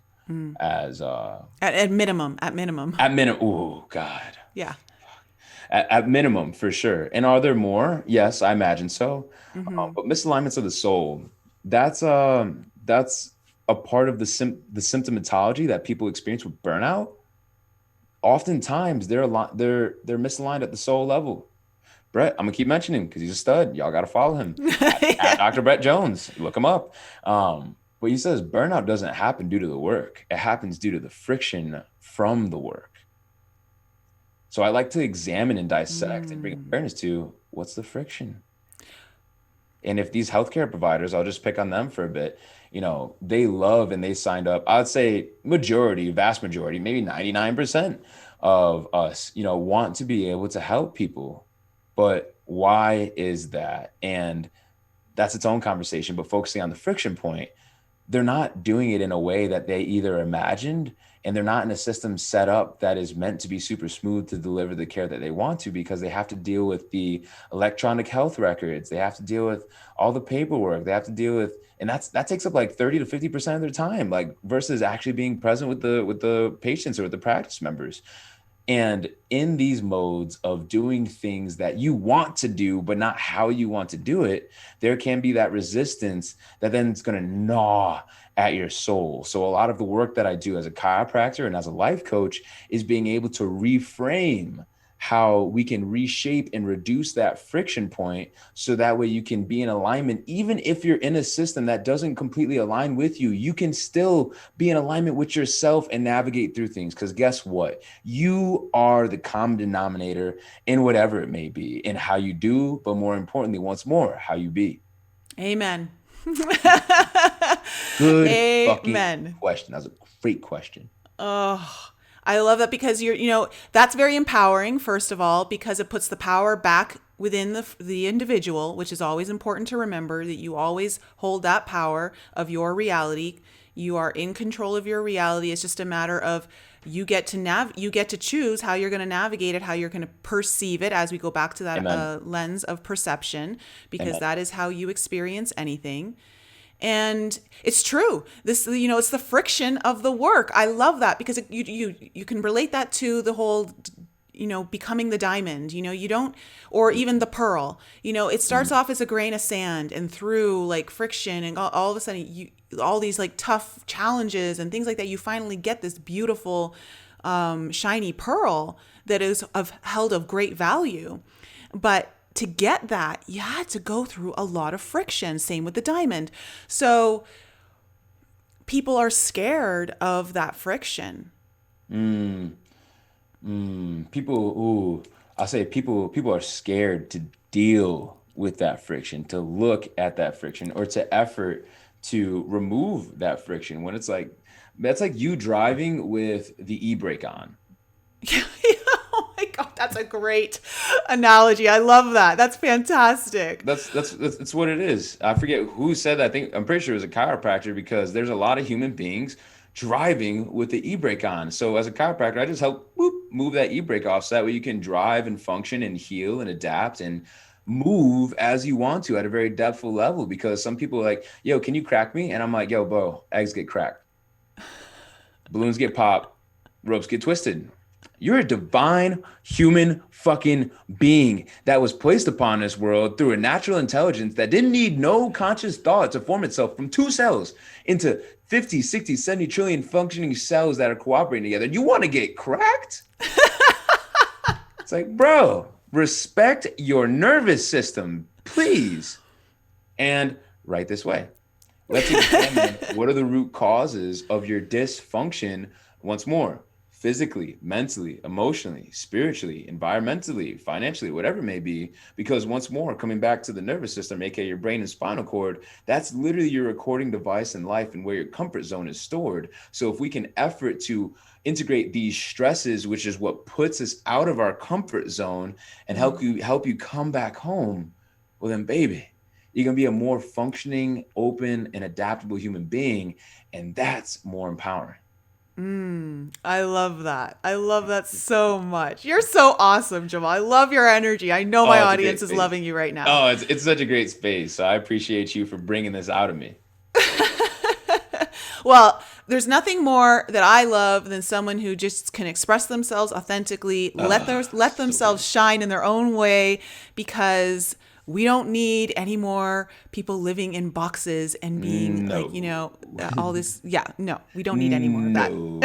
As at minimum. Oh God. Yeah. At minimum, for sure. And are there more? Yes, I imagine so. But misalignments of the soul, that's a part of the symptomatology that people experience with burnout. Oftentimes, they're misaligned at the soul level. Brett, I'm gonna keep mentioning him because he's a stud. Y'all got to follow him. At Dr. Brett Jones, look him up. But he says burnout doesn't happen due to the work. It happens due to the friction from the work. So I like to examine and dissect and bring awareness to what's the friction. And if these healthcare providers, I'll just pick on them for a bit, you know, they love and they signed up, I'd say vast majority, maybe 99% of us, you know, want to be able to help people. But why is that? And that's its own conversation, but focusing on the friction point, they're not doing it in a way that they either imagined, and they're not in a system set up that is meant to be super smooth to deliver the care that they want to, because they have to deal with the electronic health records. They have to deal with all the paperwork. They have to deal with, and that takes up like 30 to 50% of their time, like versus actually being present with the patients or with the practice members. And in these modes of doing things that you want to do, but not how you want to do it, there can be that resistance that then it's going to gnaw at your soul. So a lot of the work that I do as a chiropractor and as a life coach is being able to reframe how we can reshape and reduce that friction point, so that way you can be in alignment. Even if you're in a system that doesn't completely align with you, you can still be in alignment with yourself and navigate through things. Because guess what? You are the common denominator in whatever it may be, in how you do, but more importantly, once more, how you be. Amen. Good Amen. fucking question. That was a great question. Oh, I love that, because that's very empowering, first of all, because it puts the power back within the individual, which is always important to remember, that you always hold that power of your reality. You are in control of your reality. It's just a matter of you get to choose how you're going to navigate it, how you're going to perceive it, as we go back to that lens of perception, because Amen. that is how you experience anything. And it's true. This, it's the friction of the work. I love that, because you can relate that to the whole, becoming the diamond, you don't, or even the pearl, it starts off as a grain of sand, and through like friction and all of a sudden all these like tough challenges and things like that, you finally get this beautiful, shiny pearl that is held of great value. But to get that, you had to go through a lot of friction. Same with the diamond. So people are scared of that friction. People are scared to deal with that friction, to look at that friction, or to effort to remove that friction, when it's like, that's like you driving with the e-brake on. Yeah, oh my God, that's a great analogy. I love that. That's fantastic. That's what it is. I forget who said that. I'm pretty sure it was a chiropractor because there's a lot of human beings driving with the e-brake on. So as a chiropractor, I just help move that e-brake off so that way you can drive and function and heal and adapt and move as you want to at a very depthful level. Because some people are like, yo, can you crack me? And I'm like, yo, bro, eggs get cracked, balloons get popped, ropes get twisted. You're a divine human fucking being that was placed upon this world through a natural intelligence that didn't need no conscious thought to form itself from two cells into 50, 60, 70 trillion functioning cells that are cooperating together. You want to get cracked? It's like, bro, respect your nervous system, please. And right this way. Let's examine what are the root causes of your dysfunction once more. Physically, mentally, emotionally, spiritually, environmentally, financially, whatever it may be, because once more, coming back to the nervous system, aka your brain and spinal cord, that's literally your recording device in life and where your comfort zone is stored. So if we can effort to integrate these stresses, which is what puts us out of our comfort zone and help you come back home, well then, baby, you're gonna be a more functioning, open, and adaptable human being, and that's more empowering. I love that. I love that so much. You're so awesome, Jamal. I love your energy. I know my Oh, it's a great audience is space. loving you right now. Oh, it's such a great space. So I appreciate you for bringing this out of me. Well, there's nothing more that I love than someone who just can express themselves authentically, let So good. themselves shine in their own way, because we don't need any more people living in boxes and being like, No. all this. Yeah, no, we don't need any more of that. No.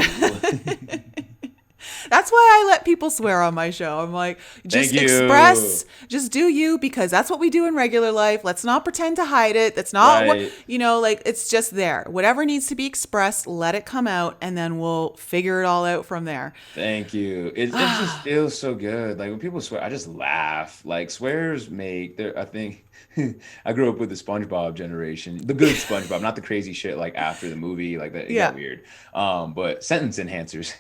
That's why I let people swear on my show. I'm like, Thank just you. express, just do you, because that's what we do in regular life. Let's not pretend to hide it. That's not what, Right. like it's just there. Whatever needs to be expressed, let it come out, and then we'll figure it all out from there. Thank you. It just feels so good. Like when people swear, I just laugh. Like swears make I think I grew up with the SpongeBob generation, the good SpongeBob, not the crazy shit like after the movie, like that it got Yeah. weird. But sentence enhancers.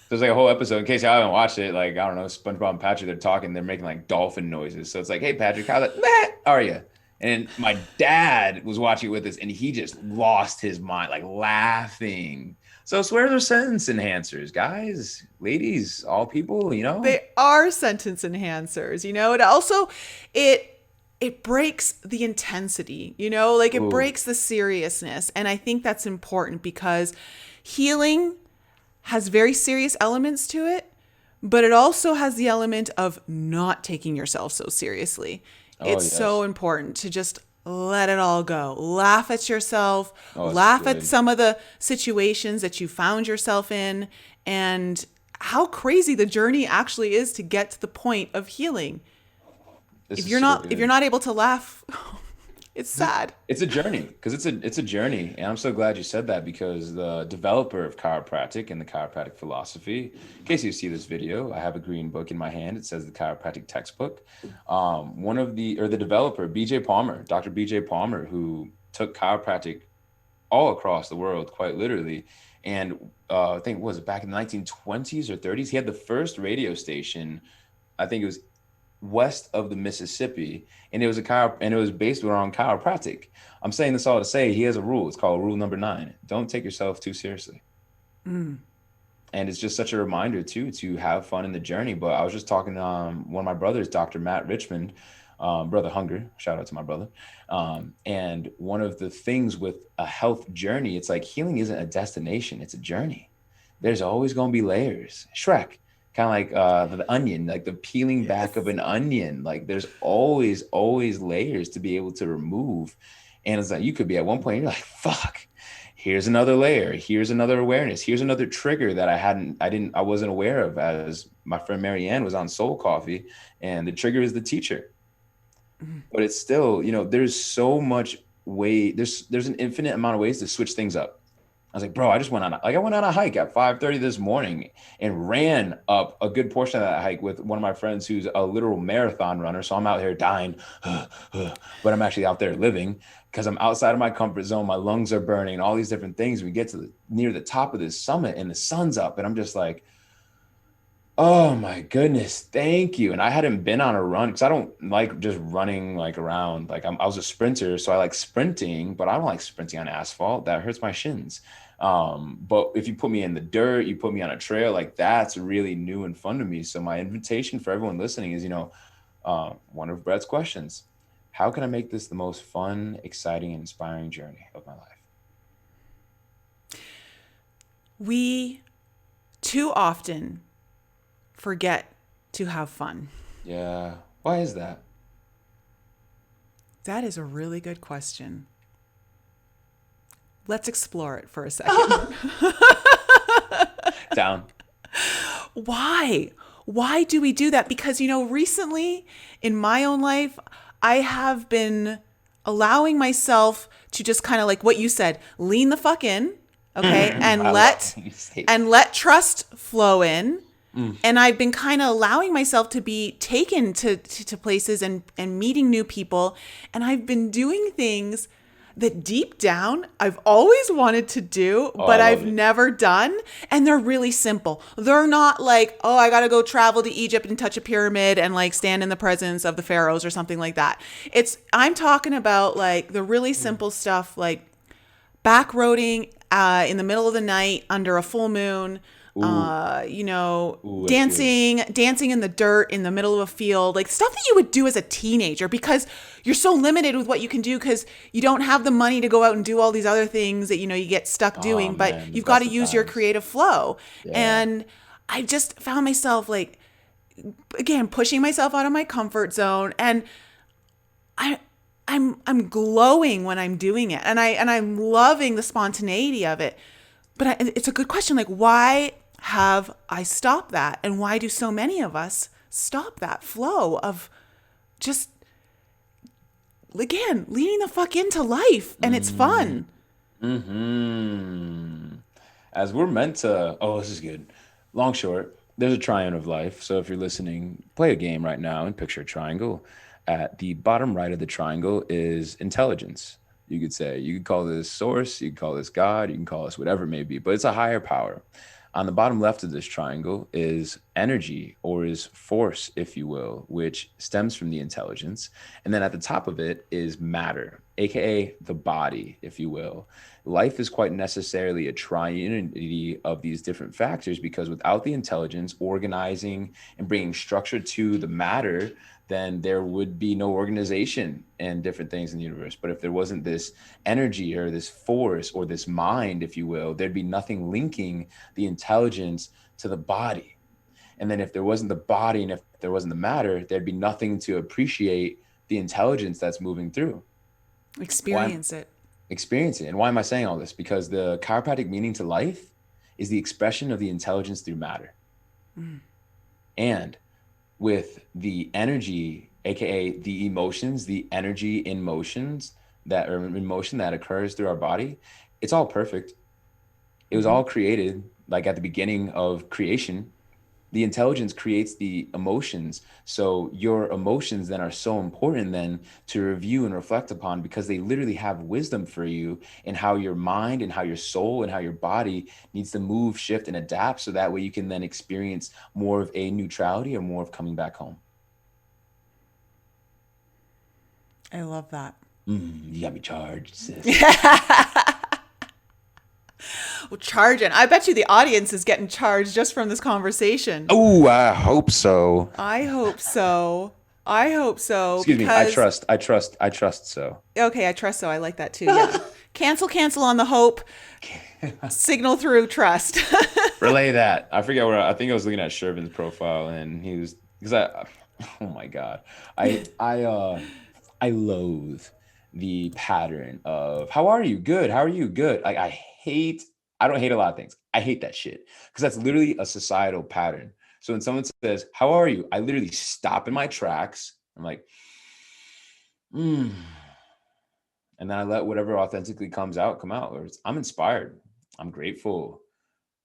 There's like a whole episode. In case y'all haven't watched it, like I don't know, SpongeBob and Patrick, they're talking, they're making like dolphin noises. So it's like, hey Patrick, how are you? And my dad was watching it with us, and he just lost his mind, like laughing. So swears are sentence enhancers, guys, ladies, all people, you know. They are sentence enhancers, It also it breaks the intensity, like it Ooh, breaks the seriousness. And I think that's important because healing has very serious elements to it, but it also has the element of not taking yourself so seriously. oh It's so yes. important to just let it all go. Laugh at yourself, Oh, it's laugh at good. some of the situations that you found yourself in, and how crazy the journey actually is to get to the point of healing. This If is you're so not if you're good. not able to laugh, it's sad. It's a journey because it's a journey, and I'm so glad you said that because the developer of chiropractic and the chiropractic philosophy. In case you see this video, I have a green book in my hand. It says the chiropractic textbook. One of the developer, BJ Palmer, Dr. BJ Palmer, who took chiropractic all across the world, quite literally, and I think was it back in the 1920s or 30s? He had the first radio station. I think it was west of the Mississippi, and it was based around chiropractic. I'm saying this all to say he has a rule. It's called rule number 9. Don't take yourself too seriously. And it's just such a reminder too to have fun in the journey. But I was just talking to one of my brothers, Dr. Matt Richmond, brother Hunger. Shout out to my brother. And one of the things with a health journey, it's like healing isn't a destination; it's a journey. There's always going to be layers. Shrek, kind of like the onion, like the peeling back of Yes. an onion. Like there's always layers to be able to remove. And it's like you could be at one point, you're like, fuck, here's another layer, here's another awareness, here's another trigger that I wasn't aware of, as my friend Marianne was on Soul Coffee, and the trigger is the teacher. But it's still, there's so much way, there's an infinite amount of ways to switch things up. I was like, bro, I went on a hike at 5:30 this morning and ran up a good portion of that hike with one of my friends who's a literal marathon runner. So I'm out here dying, but I'm actually out there living because I'm outside of my comfort zone. My lungs are burning and all these different things. We get to near the top of this summit and the sun's up, and I'm just like, Oh my goodness, thank you. And I hadn't been on a run because I don't like just running like around. Like I was a sprinter, so I like sprinting, but I don't like sprinting on asphalt. That hurts my shins. But if you put me in the dirt, you put me on a trail, like that's really new and fun to me. So my invitation for everyone listening is, one of Brett's questions: how can I make this the most fun, exciting, and inspiring journey of my life? We too often forget to have fun. Yeah. Why is that? That is a really good question. Let's explore it for a second. Down. Why? Why do we do that? Because, recently in my own life, I have been allowing myself to just kind of like what you said, lean the fuck in, okay? And I love when you say that. let trust flow in. Mm. And I've been kind of allowing myself to be taken to places and meeting new people. And I've been doing things that deep down I've always wanted to do, Oh, I but love I've it. never done. And they're really simple. They're not like, oh, I got to go travel to Egypt and touch a pyramid and like stand in the presence of the pharaohs or something like that. I'm talking about like the really simple stuff like backroading in the middle of the night under a full moon, Ooh, that's good. dancing in the dirt in the middle of a field, like stuff that you would do as a teenager because you're so limited with what you can do because you don't have the money to go out and do all these other things that you get stuck Oh doing, but man, the you've got to best of use your times. creative flow. Yeah. And I just found myself like again pushing myself out of my comfort zone and I I'm glowing when I'm doing it, and I'm loving the spontaneity of it. But it's a good question. Like, why have I stopped that, and why do so many of us stop that flow of just again leaning the fuck into life, and it's Mm, fun. hmm As we're meant to, oh, this is good. Long short, there's a triune of life. So if you're listening, play a game right now and picture a triangle. At the bottom right of the triangle is intelligence. You could say, you could call this source, you could call this God, you can call this whatever it may be, but it's a higher power. On the bottom left of this triangle is energy or is force, if you will, which stems from the intelligence. And then at the top of it is matter, aka the body, if you will. Life is quite necessarily a triunity of these different factors because without the intelligence organizing and bringing structure to the matter, then there would be no organization and different things in the universe. But if there wasn't this energy or this force or this mind, if you will, there'd be nothing linking the intelligence to the body. And then if there wasn't the body and if there wasn't the matter, there'd be nothing to appreciate the intelligence that's moving through. Why? Experience it. Experience it. And why am I saying all this? Because the chiropractic meaning to life is the expression of the intelligence through matter. And with the energy, aka the emotions, the energy in motions that are in motion that occurs through our body, it's all perfect. It was all created like at the beginning of creation. The intelligence creates the emotions, so your emotions then are so important then to review and reflect upon because they literally have wisdom for you in how your mind and how your soul and how your body needs to move, shift, and adapt so that way you can then experience more of a neutrality or more of coming back home. I love that. You got me charged, sis. Well, charging. I bet you the audience is getting charged just from this conversation. Oh, I hope so. I hope so. I hope so Excuse me. I because trust. I trust. I trust. So okay, I trust so. I like that too. Yeah. Cancel on the hope. Signal through trust. relay that. I forget where. I think I was looking at Shervin's profile, and he was because I. Oh my god, I loathe the pattern of how are you? Good. How are you? Good. Like I hate. I don't hate a lot of things. I hate that shit because that's literally a societal pattern. So when someone says, "How are you?" I literally stop in my tracks. I'm like, mm. And then I let whatever authentically comes out come out. Or I'm inspired. I'm grateful.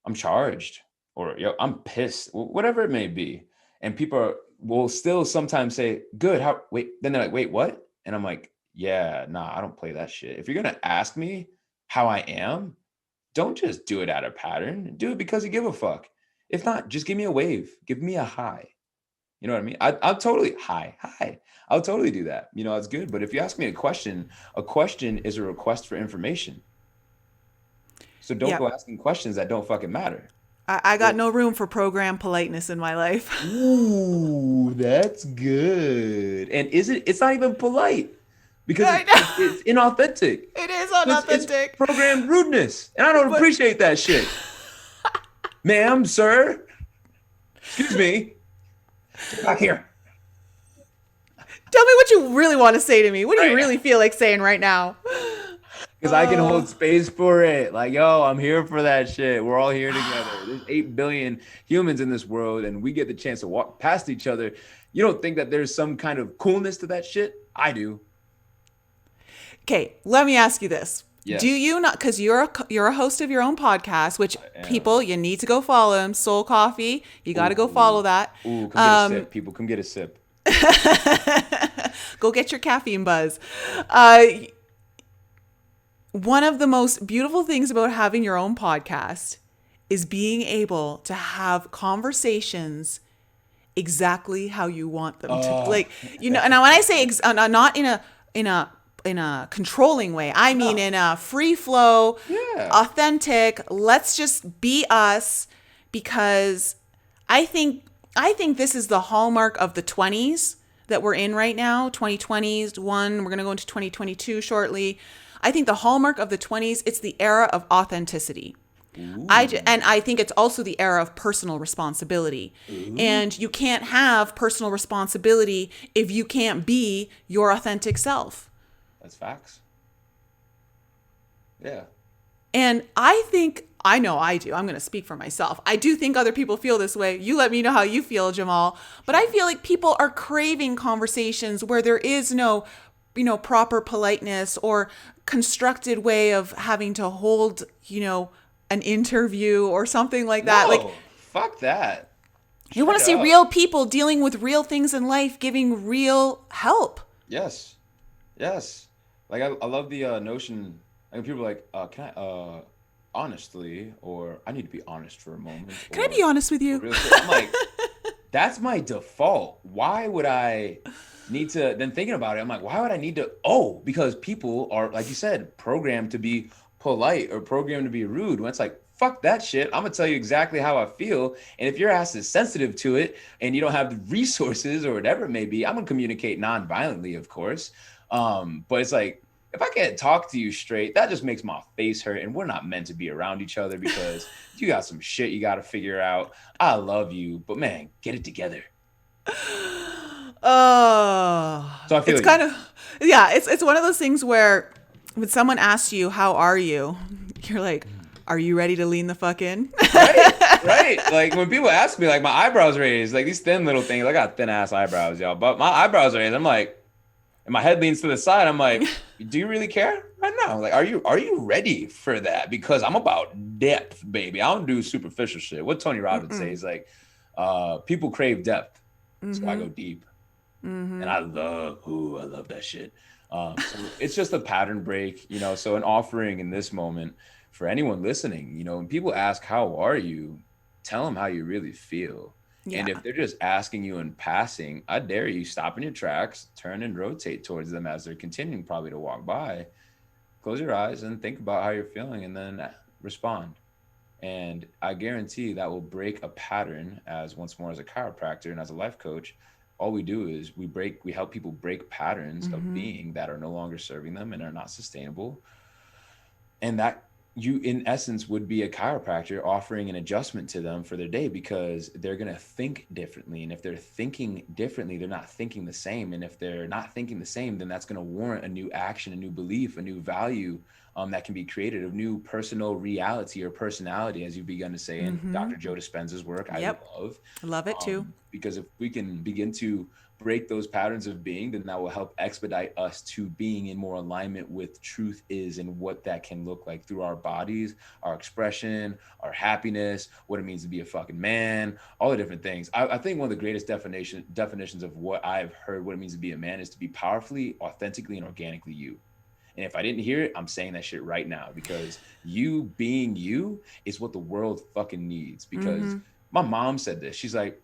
I'm charged, or yo, I'm pissed, whatever it may be. And will still sometimes say, "Good." How? Wait. Then they're like, "Wait, what?" And I'm like, "Yeah, nah, I don't play that shit. If you're gonna ask me how I am, don't just do it out of pattern. Do it because you give a fuck. If not, just give me a wave. Give me a hi. You know what I mean? I'll totally, hi. I'll totally do that. You know, it's good. But if you ask me a question is a request for information. So don't Yep. go asking questions that don't fucking matter. I got no room for program politeness in my life. Ooh, that's good. And it's not even polite because I know. it's inauthentic. It is It's unauthentic. programmed rudeness. And I don't But appreciate that shit. Ma'am, sir, excuse me. Get back here. tell me what you really want to say to me. What do you Right. really feel like saying right now? Because I can hold space for it. Like, yo, I'm here for that shit. We're all here together. There's 8 billion humans in this world, and we get the chance to walk past each other. You don't think that there's some kind of coolness to that shit? I do. Okay, let me ask you this. Yes. Do you not, because you're a host of your own podcast, which people, you need to go follow him, Soul Coffee. You got to go follow that. Ooh, come get a sip, people. Come get a sip. Go get your caffeine buzz. One of the most beautiful things about having your own podcast is being able to have conversations exactly how you want them to. Like, you know, and when I say not in a controlling way, I mean in a free flow, authentic, let's just be us, because I think this is the hallmark of the 20s that we're in right now, 2020s, we're going to go into 2022 shortly. I think the hallmark of the 20s, it's the era of authenticity. And I think it's also the era of personal responsibility. And you can't have personal responsibility if you can't be your authentic self. That's facts. Yeah. And I know I do. I'm going to speak for myself. I do think other people feel this way. You let me know how you feel, Jamal. But I feel like people are craving conversations where there is no, proper politeness or constructed way of having to hold, an interview or something like that. No, Like, fuck that. you want to see real people dealing with real things in life, giving real help. Yes. Like I love the notion. Like people are like, can I honestly, or I need to be honest for a moment. Can I be honest with you? I'm like, that's my default. Why would I need to? Then thinking about it, I'm like, why would I need to? Oh, because people are, like you said, programmed to be polite or programmed to be rude. When it's like, fuck that shit. I'm gonna tell you exactly how I feel. And if your ass is sensitive to it and you don't have the resources or whatever it may be, I'm gonna communicate non-violently, of course. But it's like, if I can't talk to you straight, that just makes my face hurt. And we're not meant to be around each other because you got some shit you got to figure out. I love you, but man, get it together. Oh, so I feel it's kind of, it's one of those things where when someone asks you, how are you? You're like, are you ready to lean the fuck in? Right. Like when people ask me, like my eyebrows raised, like these thin little things, I got thin ass eyebrows, y'all, but my eyebrows raised. I'm like, and my head leans to the side. I'm like, do you really care right now? Like, are you ready for that? Because I'm about depth, baby. I don't do superficial shit. What Tony Robbins says, like, people crave depth. So I go deep. And I love that shit. So it's just a pattern break, so an offering in this moment for anyone listening, when people ask, how are you? Tell them how you really feel. Yeah. And if they're just asking you in passing, I dare you stop in your tracks, turn and rotate towards them as they're continuing probably to walk by. Close your eyes and think about how you're feeling and then respond. And I guarantee that will break a pattern. As once more, as a chiropractor and as a life coach, all we do is we help people break patterns of being that are no longer serving them and are not sustainable. And that you in essence would be a chiropractor offering an adjustment to them for their day, because they're going to think differently. And if they're thinking differently, they're not thinking the same. And if they're not thinking the same, then that's going to warrant a new action, a new belief, a new value that can be created, a new personal reality or personality, as you've begun to say in Dr. Joe Dispenza's work. I love it too. Because if we can begin to break those patterns of being, then that will help expedite us to being in more alignment with truth is and what that can look like through our bodies, our expression, our happiness, what it means to be a fucking man, all the different things. I think one of the greatest definitions of what I've heard what it means to be a man is to be powerfully, authentically, and organically you. And if I didn't hear it, I'm saying that shit right now, because you being you is what the world fucking needs. Because My mom said this. She's like,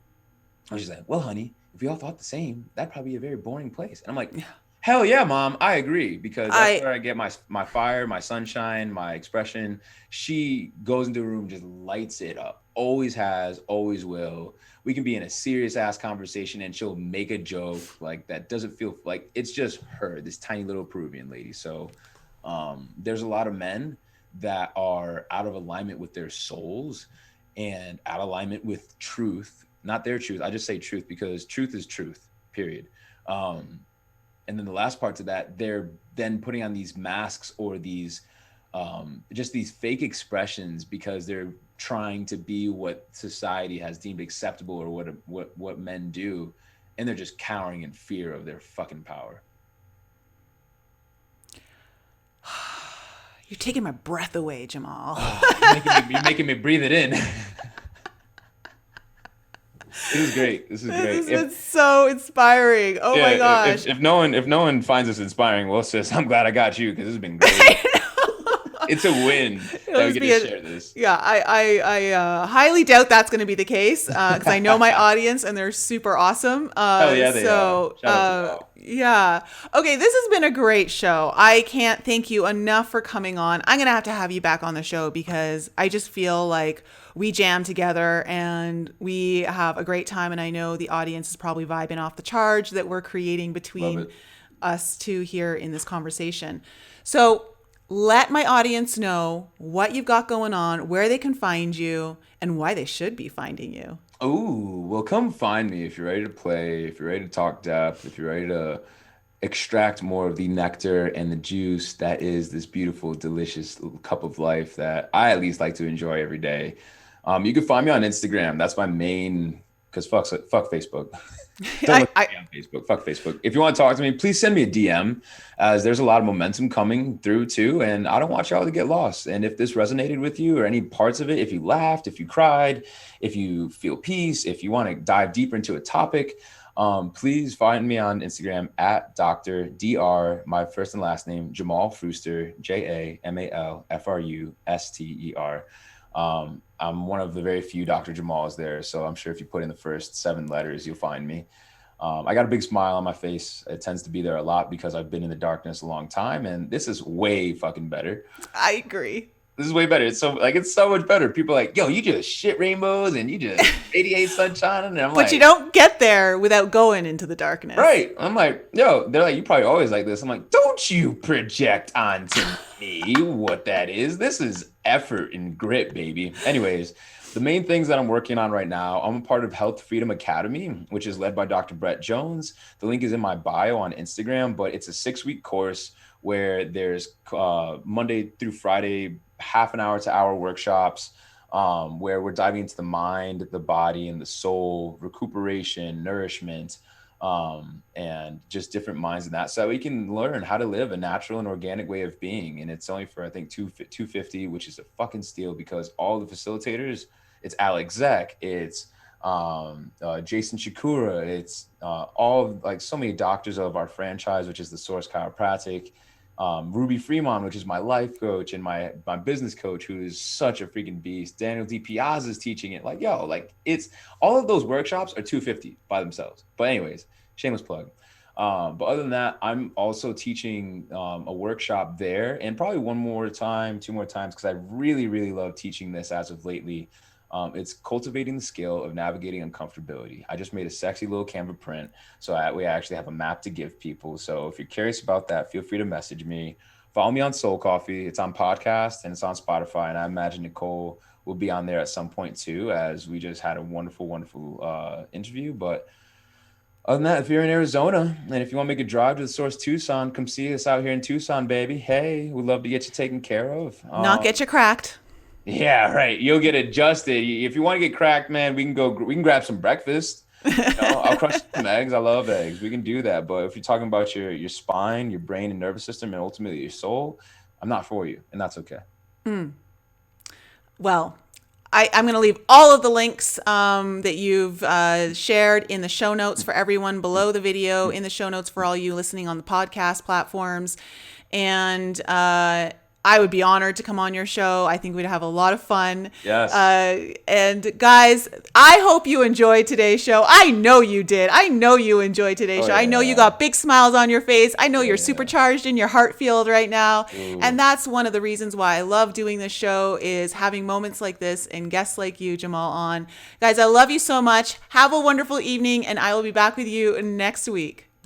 well, honey, if we all thought the same, that'd probably be a very boring place. And I'm like, hell yeah, mom, I agree, because that's I where I get my fire, my sunshine, my expression. She goes into a room, just lights it up. Always has, always will. We can be in a serious ass conversation and she'll make a joke like that doesn't feel like it's just her, this tiny little Peruvian lady. So there's a lot of men that are out of alignment with their souls and out of alignment with truth, not their truth. I just say truth because truth is truth, period. And then the last part to that, they're then putting on these masks or these just these fake expressions because they're trying to be what society has deemed acceptable or what men do, and they're just cowering in fear of their fucking power. You're taking my breath away, Jamal. You're making me breathe it in. This is great. This is great. This is so inspiring. Oh my gosh. If no one finds this inspiring, well, sis, I'm glad I got you because this has been great. It's a win that we get to share this. Yeah, I highly doubt that's going to be the case because I know my audience and they're super awesome. Hell yeah, they are. Shout out to y'all. Yeah. Okay, this has been a great show. I can't thank you enough for coming on. I'm going to have you back on the show because I just feel like we jam together and we have a great time. And I know the audience is probably vibing off the charge that we're creating between us two here in this conversation. So let my audience know what you've got going on, where they can find you, and why they should be finding you. Oh, well, come find me if you're ready to play, if you're ready to talk depth, if you're ready to extract more of the nectar and the juice that is this beautiful, delicious cup of life that I at least like to enjoy every day. You can find me on Instagram. That's my main, because fuck Facebook. Don't look at me on Facebook. Fuck Facebook. If you want to talk to me, please send me a DM, as there's a lot of momentum coming through too, and I don't want y'all to get lost. And if this resonated with you or any parts of it, if you laughed, if you cried, if you feel peace, if you want to dive deeper into a topic, please find me on Instagram at Dr. Dr. my first and last name, Jamal Fruster, JamalFruster. I'm one of the very few Dr. Jamals there, so I'm sure if you put in the first 7 letters, you'll find me. I got a big smile on my face. It tends to be there a lot because I've been in the darkness a long time, and this is way fucking better. I agree. This is way better. It's so much better. People are like, yo, you just shit rainbows and you just radiate sunshine. And I'm like, but you don't get there without going into the darkness. Right. I'm like, yo, they're like, you probably always like this. I'm like, don't you project onto me what that is. This is effort and grit, baby. Anyways, the main things that I'm working on right now, I'm a part of Health Freedom Academy, which is led by Dr. Brett Jones. The link is in my bio on Instagram, but it's a 6-week course where there's Monday through Friday, half an hour to hour workshops where we're diving into the mind, the body, and the soul, recuperation, nourishment, and just different minds in that. So we can learn how to live a natural and organic way of being. And it's only for, I think, $250, which is a fucking steal because all the facilitators, it's Alex Zek, it's Jason Shakura, it's all like so many doctors of our franchise, which is the Source Chiropractic, Ruby Fremont, which is my life coach and my business coach, who is such a freaking beast. Daniel D. Piazza is teaching it. Like, yo, like it's all of those workshops are $250 by themselves. But anyways, shameless plug. But other than that, I'm also teaching a workshop there, and probably 2 more times, because I really, really love teaching this as of lately. It's cultivating the skill of navigating uncomfortability. I just made a sexy little Canva print, so that way I actually have a map to give people. So if you're curious about that, feel free to message me. Follow me on Soul Coffee. It's on podcast and it's on Spotify, and I imagine Nicole will be on there at some point too, as we just had a wonderful interview. But other than that, if you're in Arizona and if you want to make a drive to the Source Tucson, come see us out here in Tucson, baby. Hey, we'd love to get you taken care of. Not get you cracked. Yeah, right. You'll get adjusted. If you want to get cracked, man, we can grab some breakfast. I'll crush some eggs. I love eggs. We can do that. But if you're talking about your spine, your brain and nervous system, and ultimately your soul, I'm not for you. And that's okay. Well, I'm going to leave all of the links that you've shared in the show notes for everyone below the video, in the show notes for all you listening on the podcast platforms. And I would be honored to come on your show. I think we'd have a lot of fun. Yes. And guys, I hope you enjoyed today's show. I know you did. I know you enjoyed today's show. I know you got big smiles on your face. I know you're supercharged in your heart field right now. Ooh. And that's one of the reasons why I love doing this show, is having moments like this and guests like you, Jamal, on. Guys, I love you so much. Have a wonderful evening, and I will be back with you next week.